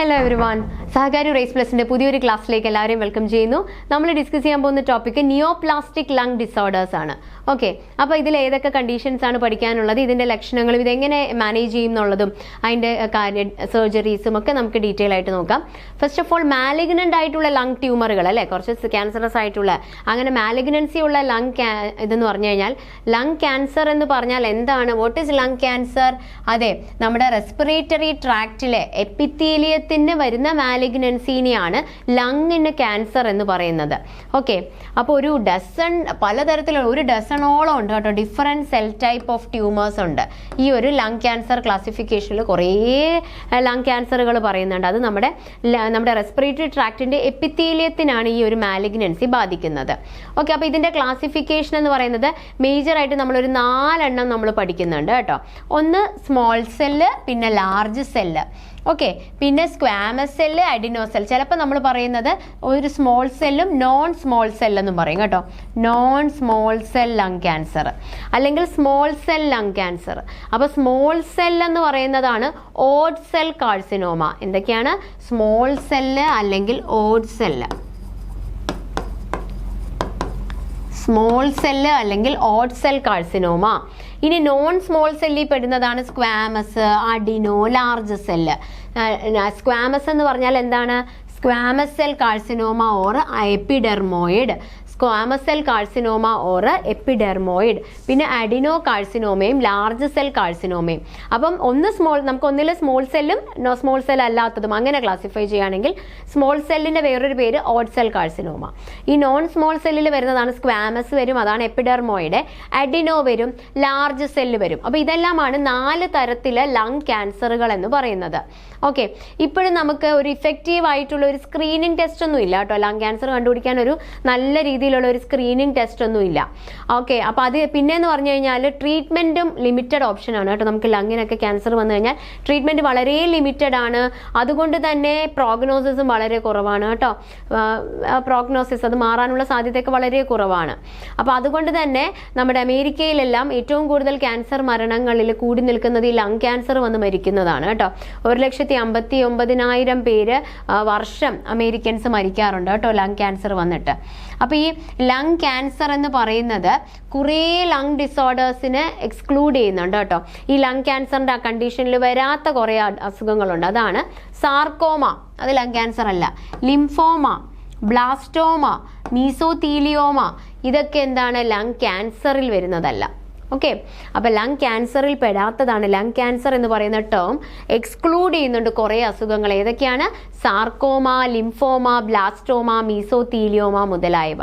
Hello everyone, സഹകാരി raise പ്ലസിന്റെ പുതിയൊരു ക്ലാസ്സിലേക്ക് എല്ലാവരെയും വെൽക്കം ചെയ്യുന്നു. നമ്മൾ ഡിസ്കസ് ചെയ്യാൻ പോകുന്ന ടോപ്പിക് നിയോപ്ലാസ്റ്റിക് ലങ് ഡിസോർഡേഴ്സ് ആണ്. ഓക്കെ, അപ്പോൾ ഇതിൽ ഏതൊക്കെ കണ്ടീഷൻസ് ആണ് പഠിക്കാനുള്ളത്, ഇതിന്റെ ലക്ഷണങ്ങളും ഇതെങ്ങനെ മാനേജ് ചെയ്യും എന്നുള്ളതും അതിന്റെ സർജറീസും ഒക്കെ നമുക്ക് ഡീറ്റെയിൽ ആയിട്ട് നോക്കാം. ഫസ്റ്റ് ഓഫ് ഓൾ, മാലിഗ്നന്റ് ആയിട്ടുള്ള ലങ് ട്യൂമറുകൾ അല്ലെ, കുറച്ച് ക്യാൻസറസ് ആയിട്ടുള്ള അങ്ങനെ മാലിഗ്നൻസി ഉള്ള ലങ് ഇതെന്ന് പറഞ്ഞു കഴിഞ്ഞാൽ, ലങ് ക്യാൻസർ എന്ന് പറഞ്ഞാൽ എന്താണ്? What is lung cancer? അതെ, നമ്മുടെ റെസ്പിറേറ്ററി ട്രാക്റ്റിലെ എപ്പിത്തീലിയത്തിന് വരുന്ന മാലിഗ്നൻസിനെയാണ് ലങ്ങിന് ക്യാൻസർ എന്ന് പറയുന്നത്. ഓക്കെ, അപ്പോൾ ഒരു ഡസൺ പലതരത്തിലുള്ള ഒരു ഡസണോളം ഉണ്ട് കേട്ടോ, different cell type of tumours ഉണ്ട്. ഈ ഒരു ലങ് ക്യാൻസർ ക്ലാസിഫിക്കേഷനിൽ കുറേ ലങ് ക്യാൻസറുകൾ പറയുന്നുണ്ട്. അത് നമ്മുടെ റെസ്പിറേറ്ററി ട്രാക്റ്റിന്റെ എപ്പിത്തീലിയത്തിനാണ് ഈ ഒരു മാലിഗ്നൻസി ബാധിക്കുന്നത്. ഓക്കെ, അപ്പോൾ ഇതിന്റെ ക്ലാസിഫിക്കേഷൻ എന്ന് പറയുന്നത് മേജറായിട്ട് നമ്മളൊരു 4 നമ്മൾ പഠിക്കുന്നുണ്ട് കേട്ടോ. ഒന്ന് സ്മോൾ സെല്ല്, പിന്നെ ലാർജ് സെല്ല്, ഓക്കെ, പിന്നെ സ്ക്വാമസ് സെല്ല്, അഡിനോസെൽ. ചിലപ്പോൾ നമ്മൾ പറയുന്നത് ഒരു സ്മോൾ സെല്ലും നോൺ സ്മോൾ സെൽ എന്നും പറയും കേട്ടോ. Non small cell lung cancer അല്ലെങ്കിൽ സ്മോൾ സെൽ ലങ് ക്യാൻസർ. അപ്പോൾ സ്മോൾ സെൽ എന്ന് പറയുന്നതാണ് ഓഡ് സെൽ കാർസിനോമ. എന്തൊക്കെയാണ്? സ്മോൾ സെല്ല് അല്ലെങ്കിൽ ഓഡ് സെല്ല്, സ്മോൾ സെല്ല് അല്ലെങ്കിൽ ഓഡ് സെൽ കാർസിനോമ. ഇനി നോൺ സ്മോൾ സെല്ലിൽ പെടുന്നതാണ് squamous, adeno, large cell. Squamous എന്ന് പറഞ്ഞാൽ എന്താണ്? Squamous cell carcinoma or epidermoid, squamous cell carcinoma or epidermoid. പിന്നെ അഡിനോ കാർസിനോമയും ലാർജ് സെൽ കാർസിനോമയും. അപ്പം നമുക്ക് ഒന്നിൽ സ്മോൾ സെല്ലും സ്മോൾ സെൽ അല്ലാത്തതും അങ്ങനെ ക്ലാസിഫൈ ചെയ്യുകയാണെങ്കിൽ സ്മോൾ സെല്ലിന്റെ വേറൊരു പേര് ഓഡ് സെൽ കാർസിനോമ. ഈ നോൺ സ്മോൾ സെല്ലിൽ വരുന്നതാണ് സ്ക്വാമസ് വരും, അതാണ് എപ്പിഡെർമോയിഡ്. അഡിനോ വരും, ലാർജ് സെല്ല് വരും. അപ്പോൾ ഇതെല്ലാമാണ് 4 തരത്തിലെ ലങ് ക്യാൻസറുകൾ എന്ന് പറയുന്നത്. ഓക്കെ, ഇപ്പോഴും നമുക്ക് ഒരു ഇഫക്റ്റീവ് ആയിട്ടുള്ള ഒരു സ്ക്രീനിങ് ടെസ്റ്റ് ഒന്നും ഇല്ല കേട്ടോ. ലങ് ക്യാൻസർ കണ്ടുപിടിക്കാൻ ഒരു നല്ല രീതിയിലുള്ള ഒരു സ്ക്രീനിങ് ടെസ്റ്റ് ഒന്നും ഇല്ല. ഓക്കെ, അപ്പോൾ അത് പിന്നെയെന്ന് പറഞ്ഞു കഴിഞ്ഞാൽ ട്രീറ്റ്മെൻറ്റും ലിമിറ്റഡ് ഓപ്ഷൻ ആണ് കേട്ടോ. നമുക്ക് ലങ്ങിനൊക്കെ ക്യാൻസർ വന്നു കഴിഞ്ഞാൽ ട്രീറ്റ്മെൻറ്റ് വളരെ ലിമിറ്റഡ് ആണ്. അതുകൊണ്ട് തന്നെ പ്രോഗ്നോസിസും വളരെ കുറവാണ് കേട്ടോ. പ്രോഗ്നോസിസ് അത് മാറാനുള്ള സാധ്യതയൊക്കെ വളരെ കുറവാണ്. അപ്പോൾ അതുകൊണ്ട് തന്നെ നമ്മുടെ അമേരിക്കയിലെല്ലാം ഏറ്റവും കൂടുതൽ ക്യാൻസർ മരണങ്ങളിൽ കൂടി നിൽക്കുന്നത് ഈ ലങ് ക്യാൻസർ വന്ന് മരിക്കുന്നതാണ് കേട്ടോ. 1,59,000 പേര് വർഷം അമേരിക്കൻസ് മരിക്കാറുണ്ട് കേട്ടോ ലങ് ക്യാൻസർ വന്നിട്ട്. അപ്പോൾ ഈ ലങ് ക്യാൻസർ എന്ന് പറയുന്നത് കുറേ ലങ് ഡിസോർഡേഴ്സിനെ എക്സ്ക്ലൂഡ് ചെയ്യുന്നുണ്ട് കേട്ടോ. ഈ ലങ് ക്യാൻസറിൻ്റെ ആ കണ്ടീഷനിൽ വരാത്ത കുറേ അസുഖങ്ങളുണ്ട്. അതാണ് സാർക്കോമ, അത് ലങ് ക്യാൻസർ അല്ല. ലിംഫോമ, ബ്ലാസ്റ്റോമ, മീസോതീലിയോമ, ഇതൊക്കെ എന്താണ്? ലങ് ക്യാൻസറിൽ വരുന്നതല്ല. ഓക്കെ, അപ്പോൾ ലങ് ക്യാൻസറിൽ പെടാത്തതാണ്. ലങ് ക്യാൻസർ എന്ന് പറയുന്ന ടേം എക്സ്ക്ലൂഡ് ചെയ്യുന്നുണ്ട് കുറേ അസുഖങ്ങൾ. ഏതൊക്കെയാണ്? സാർക്കോമ, ലിംഫോമ, ബ്ലാസ്റ്റോമ, മീസോതീലിയോമ മുതലായവ.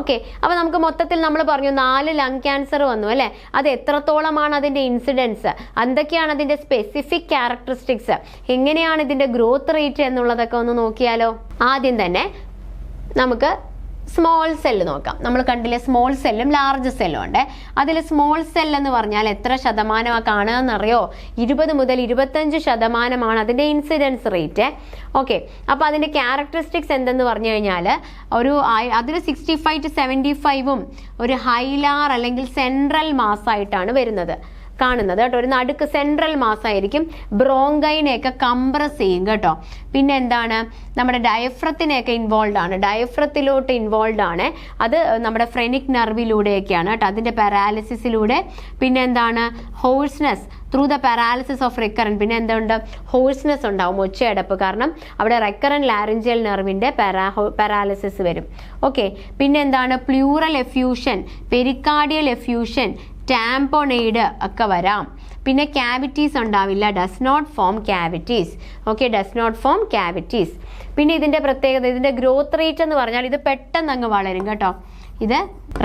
ഓക്കെ, അപ്പോൾ നമുക്ക് മൊത്തത്തിൽ നമ്മൾ പറഞ്ഞു 4 ലങ് ക്യാൻസർ വന്നു അല്ലേ. അത് എത്രത്തോളമാണ് അതിൻ്റെ ഇൻസിഡൻസ്, എന്തൊക്കെയാണ് അതിൻ്റെ സ്പെസിഫിക് ക്യാരക്ടറിസ്റ്റിക്സ്, എങ്ങനെയാണ് ഇതിൻ്റെ ഗ്രോത്ത് റേറ്റ് എന്നുള്ളതൊക്കെ ഒന്ന് നോക്കിയാലോ. ആദ്യം തന്നെ നമുക്ക് സ്മോൾ സെല്ല് നോക്കാം. നമ്മൾ കണ്ടില്ലേ, സ്മോൾ സെല്ലും ലാർജ് സെല്ലും ഉണ്ട്. അതിൽ സ്മോൾ സെൽ എന്ന് പറഞ്ഞാൽ എത്ര ശതമാനമാണ് കാണുകയെന്നറിയോ? 20 മുതൽ 25% അതിൻ്റെ ഇൻസിഡൻസ് റേറ്റ്. ഓക്കെ, അപ്പോൾ അതിൻ്റെ ക്യാരക്ടറിസ്റ്റിക്സ് എന്തെന്ന് പറഞ്ഞു കഴിഞ്ഞാൽ അതിൽ 65 to 75 ഒരു ഹൈലാർ അല്ലെങ്കിൽ സെൻട്രൽ മാസായിട്ടാണ് കാണുന്നത് കേട്ടോ. ഒരു നടുക്ക് സെൻട്രൽ മാസായിരിക്കും. ബ്രോങ്കൈനെയൊക്കെ കംപ്രസ് ചെയ്യും കേട്ടോ. പിന്നെ എന്താണ്? നമ്മുടെ ഡയഫ്രത്തിനെയൊക്കെ ഡയഫ്രത്തിലോട്ട് ഇൻവോൾവ് ആണ്. അത് നമ്മുടെ ഫ്രെനിക് നെർവിലൂടെയൊക്കെയാണ് കേട്ടോ, അതിൻ്റെ പാരാലിസിസിലൂടെ. പിന്നെ എന്താണ്? Hoarseness through the paralysis of recurrent. പിന്നെ എന്തുണ്ട്? ഹോഴ്സ്നെസ് ഉണ്ടാവും, ഒച്ചയടപ്പ്, കാരണം അവിടെ റിക്കറൻറ്റ് ലാരിഞ്ചിയൽ നെർവിൻ്റെ പാരാലിസിസ് വരും. ഓക്കെ, പിന്നെ എന്താണ്? Pleural effusion, pericardial effusion, tamponade ഒക്കെ വരാം. പിന്നെ ക്യാവിറ്റീസ് ഉണ്ടാവില്ല, does not form cavities. Okay, does not form cavities. പിന്നെ ഇതിൻ്റെ പ്രത്യേകത, ഇതിൻ്റെ ഗ്രോത്ത് റേറ്റ് എന്ന് പറഞ്ഞാൽ ഇത് പെട്ടെന്ന് അങ്ങ് വളരും കേട്ടോ. ഇത്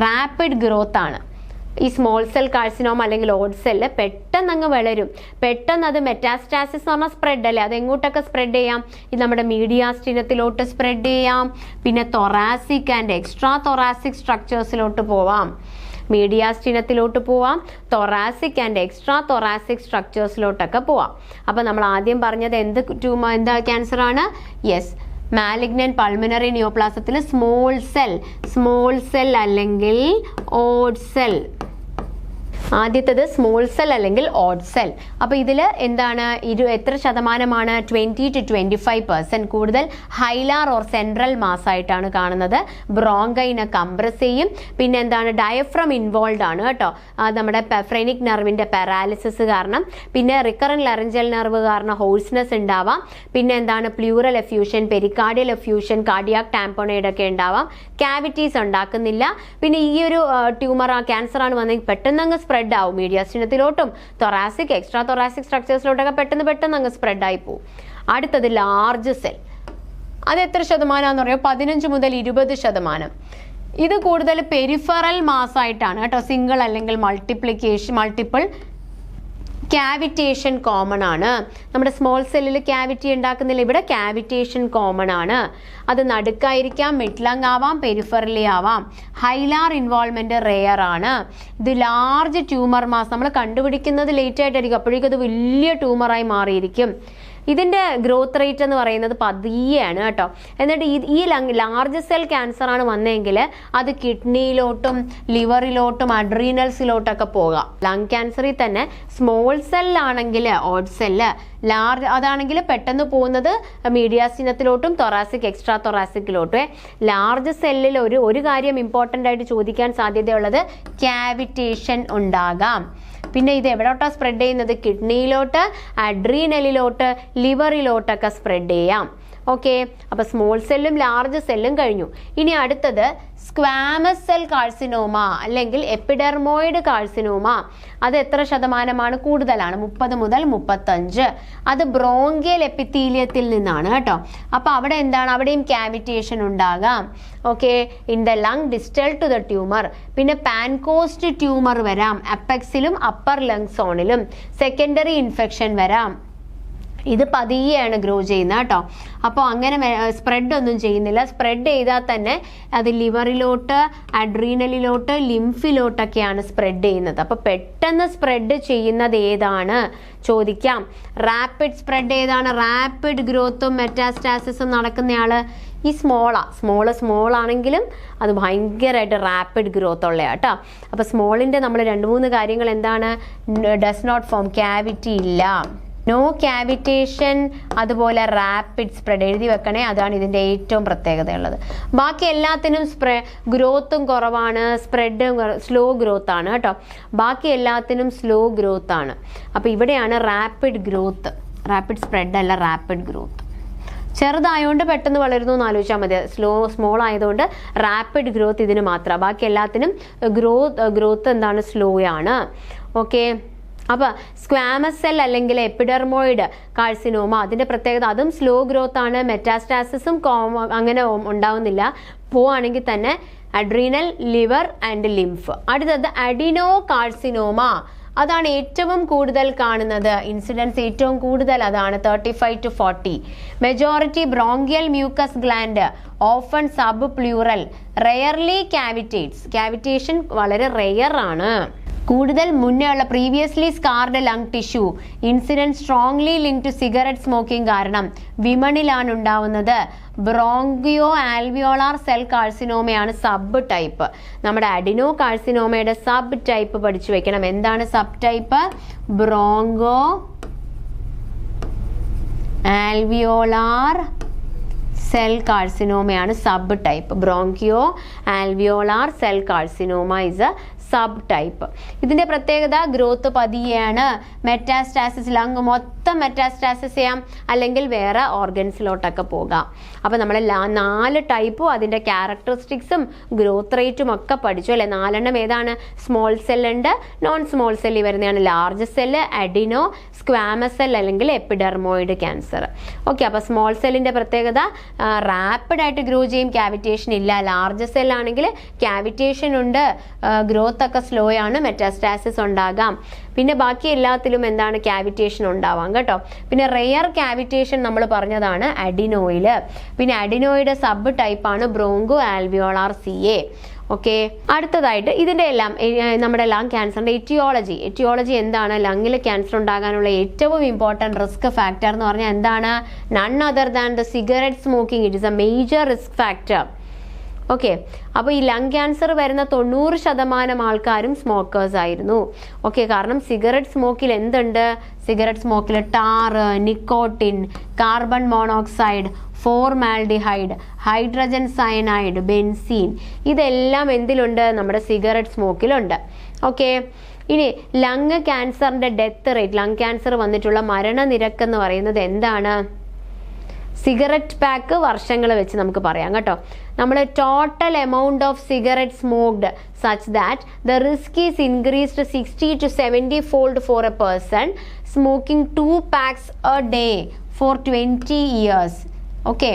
റാപ്പിഡ് ഗ്രോത്ത് ആണ്. ഈ സ്മോൾ സെൽ കാർസിനോമ അല്ലെങ്കിൽ ഓഡ് സെല്ല് പെട്ടെന്ന് അങ്ങ് വളരും. പെട്ടെന്ന് അത് മെറ്റാസ്റ്റാസിസ് എന്ന് പറഞ്ഞാൽ സ്പ്രെഡ് അല്ലേ, അത് എങ്ങോട്ടൊക്കെ സ്പ്രെഡ് ചെയ്യാം? ഇത് നമ്മുടെ മീഡിയാസ്റ്റിനത്തിലോട്ട് സ്പ്രെഡ് ചെയ്യാം. പിന്നെ തൊറാസിക് ആൻഡ് എക്സ്ട്രാ തൊറാസിക് സ്ട്രക്ചേഴ്സിലോട്ട് പോവാം. മീഡിയാസ്റ്റിനത്തിലോട്ട് പോവാം, തൊറാസിക് ആൻഡ് എക്സ്ട്രാ തൊറാസിക് സ്ട്രക്ചേഴ്സിലോട്ടൊക്കെ പോവാം. അപ്പോൾ നമ്മൾ ആദ്യം പറഞ്ഞത് എന്താ ക്യാൻസർ ആണ്? യെസ്, മാലിഗ്നന്റ് പൾമിനറി നിയോപ്ലാസത്തിൽ സ്മോൾ സെൽ അല്ലെങ്കിൽ ഓഡ് സെൽ ആദ്യത്തേത് സ്മോൾ സെൽ അല്ലെങ്കിൽ ഓഡ് സെൽ. അപ്പോൾ ഇതിൽ എന്താണ് എത്ര ശതമാനമാണ്? 20 to 25% കൂടുതൽ ഹൈലാർ ഓർ സെൻട്രൽ മാസ് ആയിട്ടാണ് കാണുന്നത്. ബ്രോങ്കൈനെ കംപ്രസ് ചെയ്യും. പിന്നെ എന്താണ്? ഡയഫ്രം ഇൻവോൾവ് ആണ് കേട്ടോ, നമ്മുടെ ഫ്രെനിക് നെർവിന്റെ പാരാലിസിസ് കാരണം. പിന്നെ റിക്കറന്റ് ലാറിഞ്ചൽ നെർവ് കാരണം ഹോഴ്സ്നെസ് ഉണ്ടാവാം. പിന്നെ എന്താണ്? Pleural effusion, pericardial effusion, cardiac tamponade ഒക്കെ ഉണ്ടാവാം. ക്യാവിറ്റീസ് ഉണ്ടാക്കുന്നില്ല. പിന്നെ ഈ ഒരു ട്യൂമർ ക്യാൻസർ ആണ് വന്നെങ്കിൽ പെട്ടെന്ന് അങ്ങ് സ്പ്രെഡ് ആവും. മീഡിയാസ്റ്റിനത്തിലോട്ടും തൊറാസിക് എക്സ്ട്രാ തൊറാസിക് സ്ട്രക്ചേഴ്സിലോട്ടൊക്കെ പെട്ടെന്ന് അങ്ങ് സ്പ്രെഡ് ആയി പോകും. അടുത്തത് ലാർജ് സെൽ. അത് എത്ര ശതമാനമാണെന്ന് പറയുമ്പോൾ 15 മുതൽ 20%. ഇത് കൂടുതൽ പെരിഫറൽ മാസ് ആയിട്ടാണ് കേട്ടോ. സിംഗിൾ അല്ലെങ്കിൽ മൾട്ടിപ്പിൾ ക്യാവിറ്റേഷൻ കോമൺ ആണ്. നമ്മുടെ സ്മോൾ സെല്ലിൽ ക്യാവിറ്റി ഉണ്ടാക്കുന്നില്ല, ഇവിടെ ക്യാവിറ്റേഷൻ കോമൺ ആണ്. അത് നടുക്കായിരിക്കാം, മിഡ് ലങ് ആവാം, പെരിഫറലി ആവാം. ഹൈലാർ ഇൻവോൾവ്മെന്റ് റെയർ ആണ്. ഇത് ലാർജ് ട്യൂമർ മാസ് നമ്മൾ കണ്ടുപിടിക്കുന്നത് ലേറ്റ് ആയിട്ടായിരിക്കും, അപ്പോഴേക്കും അത് വലിയ ട്യൂമറായി മാറിയിരിക്കും. ഇതിന്റെ ഗ്രോത്ത് റേറ്റ് എന്ന് പറയുന്നത് പതിയെയാണ് കേട്ടോ. എന്നിട്ട് ഈ ലാർജ് സെൽ ക്യാൻസർ ആണ് വന്നെങ്കിൽ അത് കിഡ്നിയിലോട്ടും ലിവറിലോട്ടും അഡ്രീനൽസിലോട്ടൊക്കെ പോകാം. ലങ് ക്യാൻസറിൽ തന്നെ സ്മോൾ സെല്ലാണെങ്കിൽ ഓഡ് സെല്ല്, അതാണെങ്കിൽ പെട്ടെന്ന് പോകുന്നത് മീഡിയാസ്റ്റിനത്തിലോട്ടും തൊറാസിക് എക്സ്ട്രാ തൊറാസിക്കിലോട്ടും. ലാർജ് സെല്ലിൽ ഒരു കാര്യം ഇമ്പോർട്ടൻ്റ് ആയിട്ട് ചോദിക്കാൻ സാധ്യതയുള്ളത് ക്യാവിറ്റേഷൻ ഉണ്ടാകാം. പിന്നെ ഇത് എവിടോട്ടാണ് സ്പ്രെഡ് ചെയ്യുന്നത്? കിഡ്നിയിലോട്ട്, അഡ്രീനലിലോട്ട്, ലിവറിലോട്ടൊക്കെ സ്പ്രെഡ് ചെയ്യാം. ഓക്കെ, അപ്പോൾ സ്മോൾ സെല്ലും ലാർജ് സെല്ലും കഴിഞ്ഞു. ഇനി അടുത്തത് സ്ക്വാമസ് സെൽ കാർസിനോമ അല്ലെങ്കിൽ എപ്പിഡെർമോയിഡ് കാർസിനോമ. അത് എത്ര ശതമാനമാണ്? കൂടുതലാണ്, 30 മുതൽ 35. അത് ബ്രോങ്കിയൽ എപ്പിത്തീലിയത്തിൽ നിന്നാണ് കേട്ടോ. അപ്പോൾ അവിടെ എന്താണ്? അവിടെയും ക്യാവിറ്റേഷൻ ഉണ്ടാകാം. Okay, in the lung distal to the tumour. പിന്നെ പാൻകോസ്റ്റ് ട്യൂമർ വരാം, അപ്പെക്സിലും അപ്പർ ലങ് സോണിലും. സെക്കൻഡറി ഇൻഫെക്ഷൻ വരാം. ഇത് പതിയെയാണ് ഗ്രോ ചെയ്യുന്നത് കേട്ടോ. അപ്പോൾ അങ്ങനെ സ്പ്രെഡ് ഒന്നും ചെയ്യുന്നില്ല. സ്പ്രെഡ് ചെയ്താൽ തന്നെ അത് ലിവറിലോട്ട്, അഡ്രീനലിലോട്ട്, ലിംഫിലോട്ടൊക്കെയാണ് സ്പ്രെഡ് ചെയ്യുന്നത്. അപ്പോൾ പെട്ടെന്ന് സ്പ്രെഡ് ചെയ്യുന്നത് ഏതാണ് ചോദിക്കാം. റാപ്പിഡ് സ്പ്രെഡ് ഏതാണ്? റാപ്പിഡ് ഗ്രോത്തും മെറ്റാസ്റ്റാസിസും നടക്കുന്നയാള് ഈ സ്മോൾ ആണെങ്കിലും അത് ഭയങ്കരമായിട്ട് റാപ്പിഡ് ഗ്രോത്ത് ഉള്ള കേട്ടോ. അപ്പോൾ സ്മോളിൻ്റെ നമ്മൾ 2-3 കാര്യങ്ങൾ എന്താണ്? ഡസ് നോട്ട് ഫോം, ക്യാവിറ്റി ഇല്ല, നോ ക്യാവിറ്റേഷൻ, അതുപോലെ റാപ്പിഡ് സ്പ്രെഡ് എഴുതി വെക്കണേ. അതാണ് ഇതിൻ്റെ ഏറ്റവും പ്രത്യേകതയുള്ളത്. ബാക്കി എല്ലാത്തിനും ഗ്രോത്തും കുറവാണ്, സ്പ്രെഡും സ്ലോ ഗ്രോത്ത് ആണ് കേട്ടോ. ബാക്കി എല്ലാത്തിനും സ്ലോ ഗ്രോത്ത് ആണ്. അപ്പോൾ ഇവിടെയാണ് റാപ്പിഡ് ഗ്രോത്ത്, റാപ്പിഡ് സ്പ്രെഡ് അല്ല, റാപ്പിഡ് ഗ്രോത്ത്. ചെറുതായതുകൊണ്ട് പെട്ടെന്ന് വളരുന്നു എന്ന് ആലോചിച്ചാൽ മതി. സ്മോൾ ആയതുകൊണ്ട് റാപ്പിഡ് ഗ്രോത്ത് ഇതിന് മാത്രമാണ്. ബാക്കി എല്ലാത്തിനും ഗ്രോത്ത് എന്താണ്? സ്ലോ ആണ്. ഓക്കെ, അപ്പോൾ സ്ക്വാമസ് സെൽ അല്ലെങ്കിൽ എപ്പിഡെർമോയിഡ് കാർസിനോമ അതിൻ്റെ പ്രത്യേകത, അതും സ്ലോ ഗ്രോത്ത് ആണ്. മെറ്റാസ്റ്റാസിസും അങ്ങനെ ഉണ്ടാവുന്നില്ല. പോവാണെങ്കിൽ തന്നെ അഡ്രീനൽ, ലിവർ ആൻഡ് ലിംഫ്. അടുത്തത് അഡിനോ കാർസിനോമ. അതാണ് ഏറ്റവും കൂടുതൽ കാണുന്നത്. ഇൻസിഡൻസ് ഏറ്റവും കൂടുതൽ അതാണ്, 35 to 40. Majority bronchial mucus gland, often sub pleural, rarely cavitates. Cavitation വളരെ റെയർ ആണ്. കൂടുതൽ മുന്നേ ഉള്ള previously scarred lung tissue, incidence strongly link to cigarette smoking കാരണം വിമണിലാണ് ഉണ്ടാവുന്നത്. ബ്രോങ്കിയോ ആൽവിയോളാർ സെൽ കാർസിനോമയാണ് സബ് ടൈപ്പ്. നമ്മുടെ അഡിനോ കാർസിനോമയുടെ സബ് ടൈപ്പ് പഠിച്ചു വെക്കണം. എന്താണ് sub type? Broncho alveolar cell കാർസിനോമയാണ് sub type. Bronchio alveolar cell carcinoma is a sub type. ഇതിന്റെ പ്രത്യേകത ഗ്രോത്ത് പതിയാണ്. മെറ്റാസ്റ്റാസിസ് ലങ് മൊത്തം മെറ്റാസ്റ്റാസിസ് ചെയ്യാം, അല്ലെങ്കിൽ വേറെ ഓർഗൻസിലോട്ടൊക്കെ പോകാം. അപ്പോൾ നമ്മൾ 4 ടൈപ്പും അതിൻ്റെ ക്യാരക്ടറിസ്റ്റിക്സും ഗ്രോത്ത് റേറ്റും ഒക്കെ പഠിച്ചു അല്ലേ. 4 ഏതാണ്? സ്മോൾ സെല്ലുണ്ട്, നോൺ സ്മോൾ സെല്ലിൽ വരുന്നതാണ് large cell, adeno, squamous cell അല്ലെങ്കിൽ എപ്പിഡെർമോയിഡ് ക്യാൻസർ. ഓക്കെ, അപ്പോൾ സ്മോൾ സെല്ലിൻ്റെ പ്രത്യേകത റാപ്പിഡായിട്ട് ഗ്രോ ചെയ്യും, ക്യാവിറ്റേഷൻ ഇല്ല. ലാർജ് സെല്ലാണെങ്കിൽ ക്യാവിറ്റേഷൻ ഉണ്ട്, ഗ്രോത്ത് ഒക്കെ സ്ലോ ആണ്, മെറ്റാസ്റ്റാസിസ് ഉണ്ടാകാം. പിന്നെ ബാക്കി എല്ലാത്തിലും എന്താണ്? ക്യാവിറ്റേഷൻ ഉണ്ടാവാം കേട്ടോ. പിന്നെ റെയർ ക്യാവിറ്റേഷൻ നമ്മൾ പറഞ്ഞതാണ് അഡിനോയില്. പിന്നെ അഡിനോയുടെ സബ് ടൈപ്പാണ് ബ്രോങ്കോ ആൽവിയോളാർ CA. ഓക്കെ, അടുത്തതായിട്ട് ഇതിൻ്റെ എല്ലാം നമ്മുടെ ലങ് ക്യാൻസറിൻ്റെ എറ്റിയോളജി എന്താണ്? ലങ്ങിൽ ക്യാൻസർ ഉണ്ടാകാനുള്ള ഏറ്റവും ഇമ്പോർട്ടൻറ്റ് റിസ്ക് ഫാക്ടർ എന്ന് പറഞ്ഞാൽ എന്താണ്? None other than the cigarette smoking. It is A major risk factor. Okay. അപ്പോൾ ഈ ലങ് ക്യാൻസർ വരുന്ന 90% ആൾക്കാരും സ്മോക്കേഴ്സ് ആയിരുന്നു. ഓക്കെ, കാരണം സിഗരറ്റ് സ്മോക്കിൽ എന്തുണ്ട്? സിഗരറ്റ് സ്മോക്കിൽ tar, nicotine, carbon monoxide, formaldehyde, hydrogen cyanide, benzene, ഇതെല്ലാം എന്തിലുണ്ട്? നമ്മുടെ സിഗരറ്റ് സ്മോക്കിലുണ്ട്. ഓക്കെ. ഇനി ലങ് ക്യാൻസറിന്റെ ഡെത്ത് റേറ്റ്, ലങ് ക്യാൻസർ വന്നിട്ടുള്ള മരണനിരക്ക് എന്ന് പറയുന്നത് എന്താണ്? സിഗരറ്റ് പാക്ക് വർഷങ്ങൾ വെച്ച് നമുക്ക് പറയാം കേട്ടോ. നമ്മൾ total amount of cigarette smoked such that the risk is increased 60 to 70 fold for a person smoking 2 packs a day for 20 years. Okay,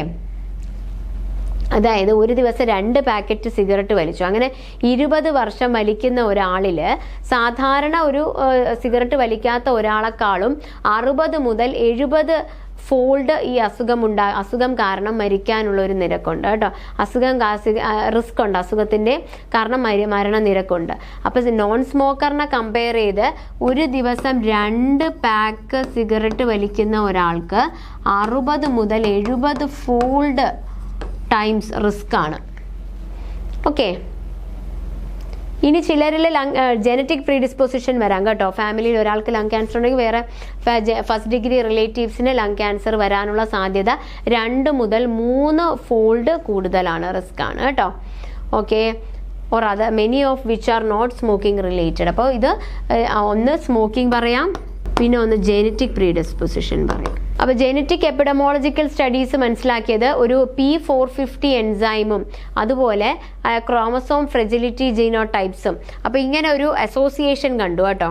അതായത് ഒരു ദിവസം 2 പാക്കറ്റ് സിഗരറ്റ് വലിച്ചു. അങ്ങനെ 20 വർഷം വലിക്കുന്ന ഒരാളിൽ സാധാരണ ഒരു സിഗരറ്റ് വലിക്കാത്ത ഒരാളെക്കാളും 60 മുതൽ 70 ഫോൾഡ് ഈ അസുഖം കാരണം മരിക്കാനുള്ള ഒരു നിരക്കുണ്ട് കേട്ടോ. റിസ്ക് ഉണ്ട്, അസുഖത്തിന്റെ കാരണം മരണനിരക്കുണ്ട്. അപ്പോൾ നോൺ സ്മോക്കറിനെ കമ്പയർ ചെയ്ത് ഒരു ദിവസം 2 പാക്ക് സിഗരറ്റ് വലിക്കുന്ന ഒരാൾക്ക് 60 മുതൽ 70 ഫോൾഡ് ടൈംസ് റിസ്ക് ആണ്. ഓക്കെ. ഇനി ചിലരിൽ ജനറ്റിക് പ്രീഡിസ്പോസിഷൻ വരാം കേട്ടോ. ഫാമിലിയിൽ ഒരാൾക്ക് ലങ് ക്യാൻസർ ഉണ്ടെങ്കിൽ വേറെ ഫസ്റ്റ് ഡിഗ്രി റിലേറ്റീവ്സിന് ലങ് ക്യാൻസർ വരാനുള്ള സാധ്യത 2 മുതൽ 3 ഫോൾഡ് കൂടുതലാണ്, റിസ്ക് ആണ് കേട്ടോ. Okay. Or other many of which are not smoking related. അപ്പോൾ ഇത് ഒന്ന് സ്മോക്കിംഗ് പറയാം, പിന്നെ ഒന്ന് ജെനറ്റിക് പ്രീഡിസ്പോസിഷൻ പറയാം. അപ്പോൾ ജെനറ്റിക് എപ്പിഡമോളജിക്കൽ സ്റ്റഡീസ് മനസ്സിലാക്കിയത് ഒരു P450 എൻസൈമും അതുപോലെ ക്രോമസോം ഫ്രെജിലിറ്റി ജീനോടൈപ്സും. അപ്പോൾ ഇങ്ങനെ ഒരു അസോസിയേഷൻ കണ്ടു കേട്ടോ.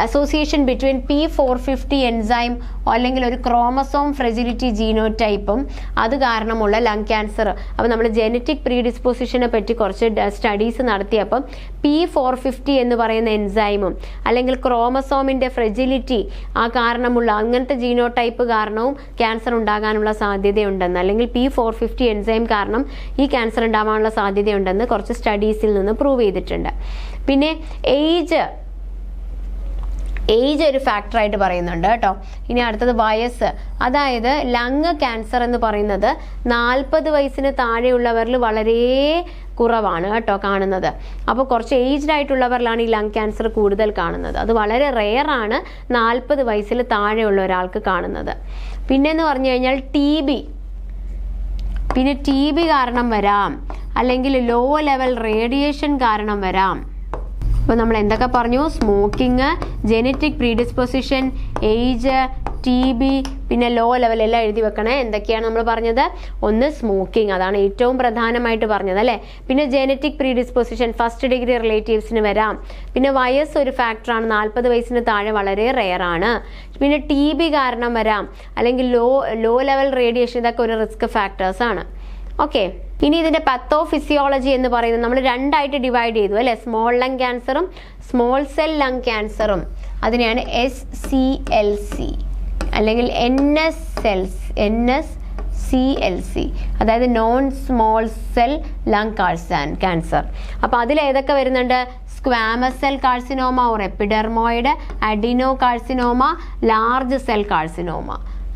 അസോസിയേഷൻ ബിറ്റ്വീൻ P450 എൻസൈം അല്ലെങ്കിൽ ഒരു ക്രോമസോം ഫ്രെജിലിറ്റി ജീനോടൈപ്പും അത് കാരണമുള്ള ലങ് ക്യാൻസർ. അപ്പോൾ നമ്മൾ ജെനറ്റിക് പ്രീഡിസ്പോസിഷനെ പറ്റി കുറച്ച് സ്റ്റഡീസ് നടത്തിയപ്പം P450 എന്ന് പറയുന്ന എൻസൈമും അല്ലെങ്കിൽ ക്രോമസോമിൻ്റെ ഫ്രെജിലിറ്റി ആ കാരണമുള്ള അങ്ങനത്തെ ജീനോടൈപ്പ് കാരണവും ക്യാൻസർ ഉണ്ടാകാനുള്ള സാധ്യതയുണ്ടെന്ന്, അല്ലെങ്കിൽ P450 എൻസൈം കാരണം ഈ ക്യാൻസർ ഉണ്ടാകാനുള്ള സാധ്യതയുണ്ടെന്ന് കുറച്ച് സ്റ്റഡീസിൽ നിന്ന് പ്രൂവ് ചെയ്തിട്ടുണ്ട്. പിന്നെ ഏജ് ഒരു ഫാക്ടറായിട്ട് പറയുന്നുണ്ട് കേട്ടോ. ഇനി അടുത്തത് വയസ്സ്. അതായത് ലങ് ക്യാൻസർ എന്ന് പറയുന്നത് 40 വയസ്സിന് താഴെയുള്ളവരിൽ വളരെ കുറവാണ് കേട്ടോ കാണുന്നത്. അപ്പോൾ കുറച്ച് ഏജ്ഡ് ആയിട്ടുള്ളവരിലാണ് ഈ ലങ് ക്യാൻസർ കൂടുതൽ കാണുന്നത്. അത് വളരെ റെയർ ആണ് 40 വയസ്സിൽ താഴെയുള്ള ഒരാൾക്ക് കാണുന്നത്. പിന്നെന്ന് പറഞ്ഞു കഴിഞ്ഞാൽ ടി ബി കാരണം വരാം, അല്ലെങ്കിൽ ലോ ലെവൽ റേഡിയേഷൻ കാരണം വരാം. അപ്പോൾ നമ്മൾ എന്തൊക്കെ പറഞ്ഞു? Smoking, genetic predisposition, age, TB, പിന്നെ ലോ ലെവൽ എല്ലാം എഴുതി വെക്കണേ. എന്തൊക്കെയാണ് നമ്മൾ പറഞ്ഞത്? ഒന്ന് സ്മോക്കിംഗ്, അതാണ് ഏറ്റവും പ്രധാനമായിട്ട് പറഞ്ഞത് അല്ലേ. പിന്നെ ജെനറ്റിക് പ്രീഡിസ്പോസിഷൻ, ഫസ്റ്റ് ഡിഗ്രി റിലേറ്റീവ്സിന് വരാം. പിന്നെ വയസ്സ് ഒരു ഫാക്ടറാണ്, 40 വയസ്സിന് താഴെ വളരെ റെയർ ആണ്. പിന്നെ TB കാരണം വരാം, അല്ലെങ്കിൽ ലോ ലെവൽ റേഡിയേഷൻ, ഇതൊക്കെ ഒരു റിസ്ക് ഫാക്ടേഴ്സ് ആണ്. ഓക്കെ. ഇനി ഇതിന്റെ പത്തോഫിസിയോളജി എന്ന് പറയുന്നത് നമ്മൾ 2ആയിട്ട് ഡിവൈഡ് ചെയ്തു അല്ലെ. സ്മോൾ ലങ് ക്യാൻസറും സ്മോൾ സെൽ ലങ് ക്യാൻസറും, അതിനെയാണ് SCLC അല്ലെങ്കിൽ NSCLC, അതായത് non small cell lung cancer. അപ്പോൾ അതിൽ ഏതൊക്കെ വരുന്നുണ്ട്? Squamous cell carcinoma or epidermoid, adeno carcinoma, large cell carcinoma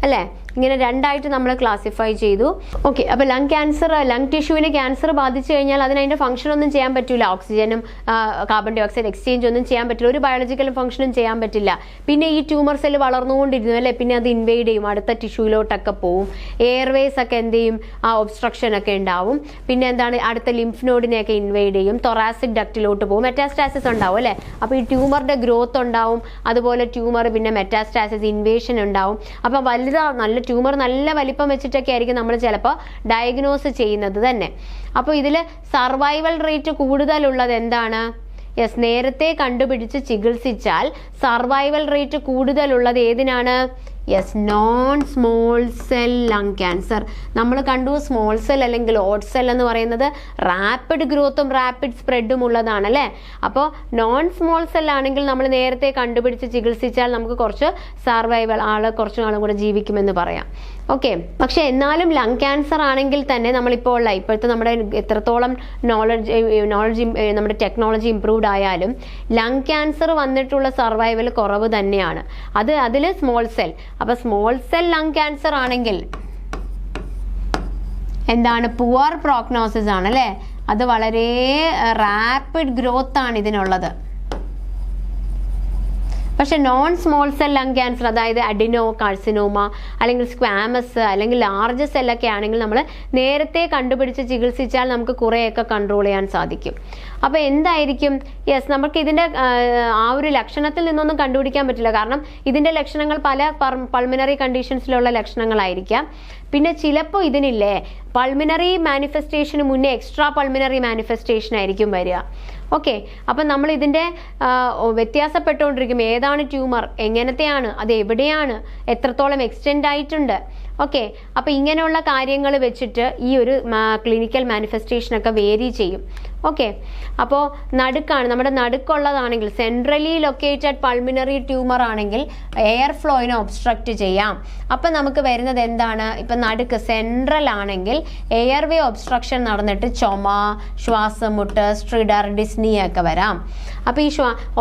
അല്ലേ. ഇങ്ങനെ 2ആയിട്ട് നമ്മൾ ക്ലാസിഫൈ ചെയ്തു. ഓക്കെ. അപ്പോൾ ലങ് ക്യാൻസർ, ലങ് ടിഷ്യൂവിന് ക്യാൻസർ ബാധിച്ചു കഴിഞ്ഞാൽ അതിൻ്റെ ഫംഗ്ഷൻ ഒന്നും ചെയ്യാൻ പറ്റില്ല. ഓക്സിജനും കാർബൺ ഡൈ ഓക്സൈഡ് എക്സ്ചേഞ്ച് ഒന്നും ചെയ്യാൻ പറ്റില്ല, ഒരു ബയോളജിക്കൽ ഫംഗ്ഷനും ചെയ്യാൻ പറ്റില്ല. പിന്നെ ഈ ട്യൂമർ സെല്ല് വളർന്നുകൊണ്ടിരുന്നു അല്ലേ, പിന്നെ അത് ഇൻവേഡ് ചെയ്യും, അടുത്ത ടിഷ്യൂലോട്ടൊക്കെ പോവും. എയർവേസ് ഒക്കെ എന്ത് ചെയ്യും? ഒബ്സ്ട്രക്ഷൻ ഒക്കെ ഉണ്ടാവും. പിന്നെ എന്താണ്, അടുത്ത ലിംഫ് നോഡിനെയൊക്കെ ഇൻവേഡ് ചെയ്യും, തൊറാസിക് ഡക്റ്റിലോട്ട് പോകും, മെറ്റാസ്റ്റാസിസ് ഉണ്ടാവും അല്ലേ. അപ്പോൾ ഈ ട്യൂമറിൻ്റെ ഗ്രോത്ത് ഉണ്ടാവും, അതുപോലെ ട്യൂമർ പിന്നെ മെറ്റാസ്റ്റാസിസ് ഇൻവേഷൻ ഉണ്ടാവും. അപ്പം നല്ല ട്യൂമർ നല്ല വലിപ്പം വെച്ചിട്ടൊക്കെ ആയിരിക്കും നമ്മൾ ചിലപ്പോൾ ഡയഗ്നോസ് ചെയ്യുന്നത് തന്നെ. അപ്പോൾ ഇതിൽ സർവൈവൽ റേറ്റ് കൂടുതലുള്ളത് എന്താണ്? നേരത്തെ കണ്ടുപിടിച്ച് ചികിത്സിച്ചാൽ സർവൈവൽ റേറ്റ് കൂടുതലുള്ളത് ഏതിനാണ്? Non small cell lung cancer. നമ്മൾ കണ്ടു സ്മോൾ സെൽ അല്ലെങ്കിൽ ഓഡ് സെൽ എന്ന് പറയുന്നത് റാപ്പിഡ് ഗ്രോത്തും റാപ്പിഡ് സ്പ്രെഡും ഉള്ളതാണ് അല്ലേ. അപ്പോൾ നോൺ സ്മോൾ സെൽ ആണെങ്കിൽ നമ്മൾ നേരത്തെ കണ്ടുപിടിച്ച് ചികിത്സിച്ചാൽ നമുക്ക് കുറച്ച് കുറച്ച് നാളും കൂടെ ജീവിക്കുമെന്ന് പറയാം. ഓക്കെ. പക്ഷെ എന്നാലും ലങ് ക്യാൻസർ ആണെങ്കിൽ തന്നെ നമ്മളിപ്പോൾ ഉള്ള ഇപ്പോഴത്തെ നമ്മുടെ എത്രത്തോളം നോളജ് നമ്മുടെ ടെക്നോളജി ഇംപ്രൂവ്ഡ് ആയാലും ലങ് ക്യാൻസർ വന്നിട്ടുള്ള സർവൈവൽ കുറവ് തന്നെയാണ്. അതിൽ സ്മോൾ സെൽ. അപ്പോൾ സ്മോൾ സെൽ ലങ് ക്യാൻസർ ആണെങ്കിൽ എന്താണ്, പുവർ പ്രോഗ്നോസിസ് ആണ് അല്ലേ. അത് വളരെ റാപ്പിഡ് ഗ്രോത്ത് ആണ് ഇതിനുള്ളത്. പക്ഷെ non small cell lung cancer, അതായത് അഡിനോ കാർസിനോമ അല്ലെങ്കിൽ സ്ക്വാമസ് അല്ലെങ്കിൽ ലാർജ് സെല്ലൊക്കെ ആണെങ്കിൽ നമ്മൾ നേരത്തെ കണ്ടുപിടിച്ച് ചികിത്സിച്ചാൽ നമുക്ക് കുറേയൊക്കെ കൺട്രോൾ ചെയ്യാൻ സാധിക്കും. അപ്പോൾ എന്തായിരിക്കും, യെസ്, നമുക്ക് ഇതിൻ്റെ ആ ഒരു ലക്ഷണത്തിൽ നിന്നൊന്നും കണ്ടുപിടിക്കാൻ പറ്റില്ല. കാരണം ഇതിൻ്റെ ലക്ഷണങ്ങൾ പല പൾമിനറി കണ്ടീഷൻസിലുള്ള ലക്ഷണങ്ങളായിരിക്കാം. പിന്നെ ചിലപ്പോൾ ഇതിനില്ലേ പൾമിനറി മാനിഫെസ്റ്റേഷന് മുന്നേ എക്സ്ട്രാ പൾമിനറി മാനിഫെസ്റ്റേഷൻ ആയിരിക്കും വരിക. ഓക്കെ, അപ്പം നമ്മൾ ഇതിൻ്റെ വ്യത്യാസപ്പെട്ടുകൊണ്ടിരിക്കും. ഏതാണ് ട്യൂമർ, എങ്ങനത്തെയാണ്, അത് എവിടെയാണ്, എത്രത്തോളം എക്സ്റ്റെൻഡ് ആയിട്ടുണ്ട്. ഓക്കെ, അപ്പോൾ ഇങ്ങനെയുള്ള കാര്യങ്ങൾ വെച്ചിട്ട് ഈ ഒരു ക്ലിനിക്കൽ മാനിഫെസ്റ്റേഷനൊക്കെ വേരി ചെയ്യും. ഓക്കെ, അപ്പോൾ നടുക്കാണ്, നമ്മുടെ നടുക്കുള്ളതാണെങ്കിൽ സെൻട്രലി ലൊക്കേറ്റഡ് പൾമിനറി ട്യൂമർ ആണെങ്കിൽ എയർ ഫ്ലോയിനെ ഒബ്സ്ട്രക്റ്റ് ചെയ്യാം. അപ്പം നമുക്ക് വരുന്നത് എന്താണ്, ഇപ്പം നടുക്ക് സെൻട്രൽ ആണെങ്കിൽ എയർവേ ഒബ്സ്ട്രക്ഷൻ നടന്നിട്ട് ചുമ, ശ്വാസമുട്ട്, സ്ട്രിഡർ, ഡിസ്നിയ ഒക്കെ വരാം. അപ്പോൾ ഈ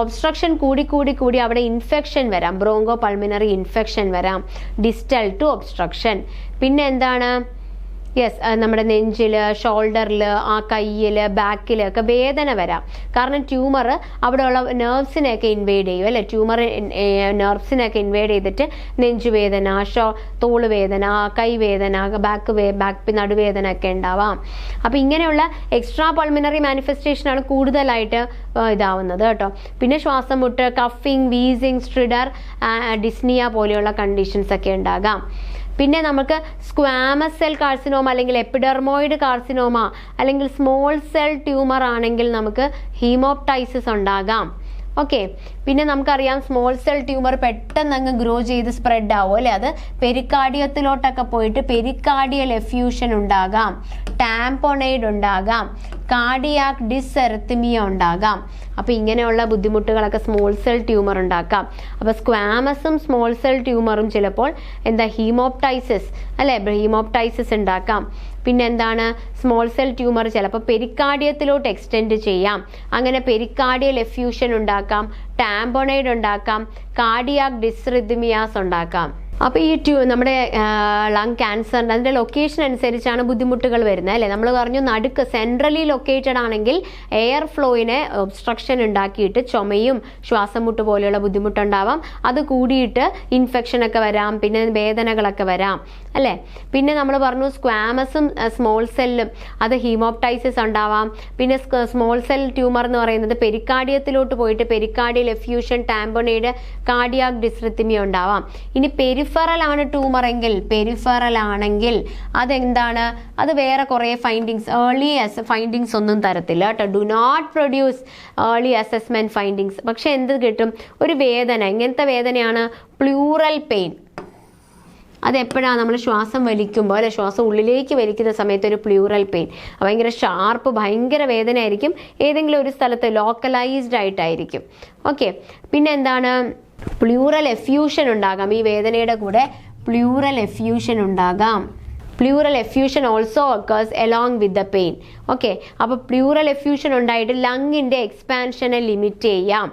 ഒബ്സ്ട്രക്ഷൻ കൂടി അവിടെ ഇൻഫെക്ഷൻ വരാം, ബ്രോങ്കോ പൾമിനറി ഇൻഫെക്ഷൻ വരാം, ഡിസ്റ്റൽ ടു ഒബ്സ്ട്രക്ഷൻ. പിന്നെ എന്താണ്, യെസ്, നമ്മുടെ നെഞ്ചിൽ, ഷോൾഡറിൽ, ആ കയ്യിൽ, ബാക്കിലൊക്കെ വേദന വരാം. കാരണം ട്യൂമർ അവിടെയുള്ള നെർവ്സിനെയൊക്കെ ഇൻവേഡ് ചെയ്യും അല്ലേ. ട്യൂമർ നെർവ്സിനെയൊക്കെ ഇൻവേഡ് ചെയ്തിട്ട് നെഞ്ചുവേദന, തോള് വേദന, കൈവേദന, ബാക്ക് നടുവേദന ഒക്കെ ഉണ്ടാവാം. അപ്പോൾ ഇങ്ങനെയുള്ള എക്സ്ട്രാ പൾമിനറി മാനിഫെസ്റ്റേഷനാണ് കൂടുതലായിട്ട് ഇതാവുന്നത് കേട്ടോ. പിന്നെ ശ്വാസം മുട്ട്, കഫിങ്, വീസിങ്, സ്ട്രിഡർ, ഡിസ്നിയ പോലെയുള്ള കണ്ടീഷൻസ് ഒക്കെ ഉണ്ടാകാം. പിന്നെ നമുക്ക് സ്ക്വാമസ് സെൽ കാർസിനോമ അല്ലെങ്കിൽ എപ്പിഡെർമോയിഡ് കാർസിനോമ അല്ലെങ്കിൽ സ്മോൾ സെൽ ട്യൂമർ ആണെങ്കിൽ നമുക്ക് ഹീമോപ്റ്റൈസിസ് ഉണ്ടാകാം. ഓക്കെ, പിന്നെ നമുക്കറിയാം സ്മോൾ സെൽ ട്യൂമർ പെട്ടെന്ന് അങ്ങ് ഗ്രോ ചെയ്ത് സ്പ്രെഡ് ആവും അല്ലേ. അത് പെരിക്കാർഡിയത്തിലോട്ടൊക്കെ പോയിട്ട് പെരിക്കാർഡിയൽ എഫ്യൂഷൻ ഉണ്ടാകാം, ടാംപോണൈഡ് ഉണ്ടാകാം, കാർഡിയാക് ഡിസെറിത്മിയ ഉണ്ടാകാം. അപ്പോൾ ഇങ്ങനെയുള്ള ബുദ്ധിമുട്ടുകളൊക്കെ സ്മോൾ സെൽ ട്യൂമർ ഉണ്ടാക്കാം. അപ്പോൾ സ്ക്വാമസും സ്മോൾ സെൽ ട്യൂമറും ചിലപ്പോൾ ഹീമോപ്റ്റൈസിസ് അല്ലേ, ഹീമോപ്റ്റൈസിസ് ഉണ്ടാക്കാം. പിന്നെ എന്താണ്, സ്മോൾ സെൽ ട്യൂമർ ചിലപ്പോൾ പെരിക്കാർഡിയത്തിലോട്ട് എക്സ്റ്റെൻഡ് ചെയ്യാം. അങ്ങനെ പെരിക്കാർഡിയൽ എഫ്യൂഷൻ ഉണ്ടാക്കാം, ടാംപോണൈഡ് ഉണ്ടാക്കാം, കാർഡിയാക് ഡിസ്റിത്മിയാസ് ഉണ്ടാക്കാം. അപ്പോൾ ഈ നമ്മുടെ ലങ് ക്യാൻസറിൻ്റെ അതിൻ്റെ ലൊക്കേഷൻ അനുസരിച്ചാണ് ബുദ്ധിമുട്ടുകൾ വരുന്നത് അല്ലേ. നമ്മൾ പറഞ്ഞു നടുക്ക് സെൻട്രലി ലൊക്കേറ്റഡ് ആണെങ്കിൽ എയർ ഫ്ലോയിനെ ഒബ്സ്ട്രക്ഷൻ ഉണ്ടാക്കിയിട്ട് ചുമയും ശ്വാസമുട്ട് പോലെയുള്ള ബുദ്ധിമുട്ടുണ്ടാവാം. അത് കൂടിയിട്ട് ഇൻഫെക്ഷനൊക്കെ വരാം, പിന്നെ വേദനകളൊക്കെ വരാം അല്ലേ. പിന്നെ നമ്മൾ പറഞ്ഞു സ്ക്വാമസും സ്മോൾ സെല്ലും അത് ഹീമോപ്റ്റൈസിസ് ഉണ്ടാവാം. പിന്നെ സ്മോൾ സെൽ ട്യൂമർ എന്ന് പറയുന്നത് പെരിക്കാർഡിയത്തിലോട്ട് പോയിട്ട് പെരിക്കാർഡിയൽ എഫ്യൂഷൻ, ടാംപോണൈഡ്, കാർഡിയാക് ഡിസ്റിത്മിയ ഉണ്ടാവാം. ഇനി പെരിഫറൽ ആണ് ട്യൂമർ എങ്കിൽ, പെരിഫറൽ ആണെങ്കിൽ അതെന്താണ്, അത് വേറെ കുറേ ഫൈൻഡിങ്സ്, ഏർലി ഫൈൻഡിങ്സ് ഒന്നും തരത്തില്ല കേട്ടോ. Do not produce early assessment findings. പക്ഷെ എന്ത് കിട്ടും, ഒരു വേദന. എങ്ങനത്തെ വേദനയാണ്, പ്ലൂറൽ പെയിൻ. അതെപ്പോഴാണ്, നമ്മൾ ശ്വാസം വലിക്കുമ്പോൾ അല്ലെ, ശ്വാസം ഉള്ളിലേക്ക് വലിക്കുന്ന സമയത്ത് ഒരു പ്ലൂറൽ പെയിൻ, ഭയങ്കര ഷാർപ്പ്, ഭയങ്കര വേദന ആയിരിക്കും. ഏതെങ്കിലും ഒരു സ്ഥലത്ത് ലോക്കലൈസ്ഡ് ആയിട്ടായിരിക്കും. ഓക്കെ, പിന്നെ എന്താണ്, പ്ലൂറൽ എഫ്യൂഷൻ ഉണ്ടാകാം. ഈ വേദനയുടെ കൂടെ പ്ലൂറൽ എഫ്യൂഷൻ ഉണ്ടാകാം. Pleural effusion also occurs along with the pain. Okay, അപ്പോൾ പ്ലൂറൽ എഫ്യൂഷൻ ഉണ്ടായിട്ട് ലങ്ങിൻ്റെ എക്സ്പാൻഷനെ ലിമിറ്റ് ചെയ്യാം.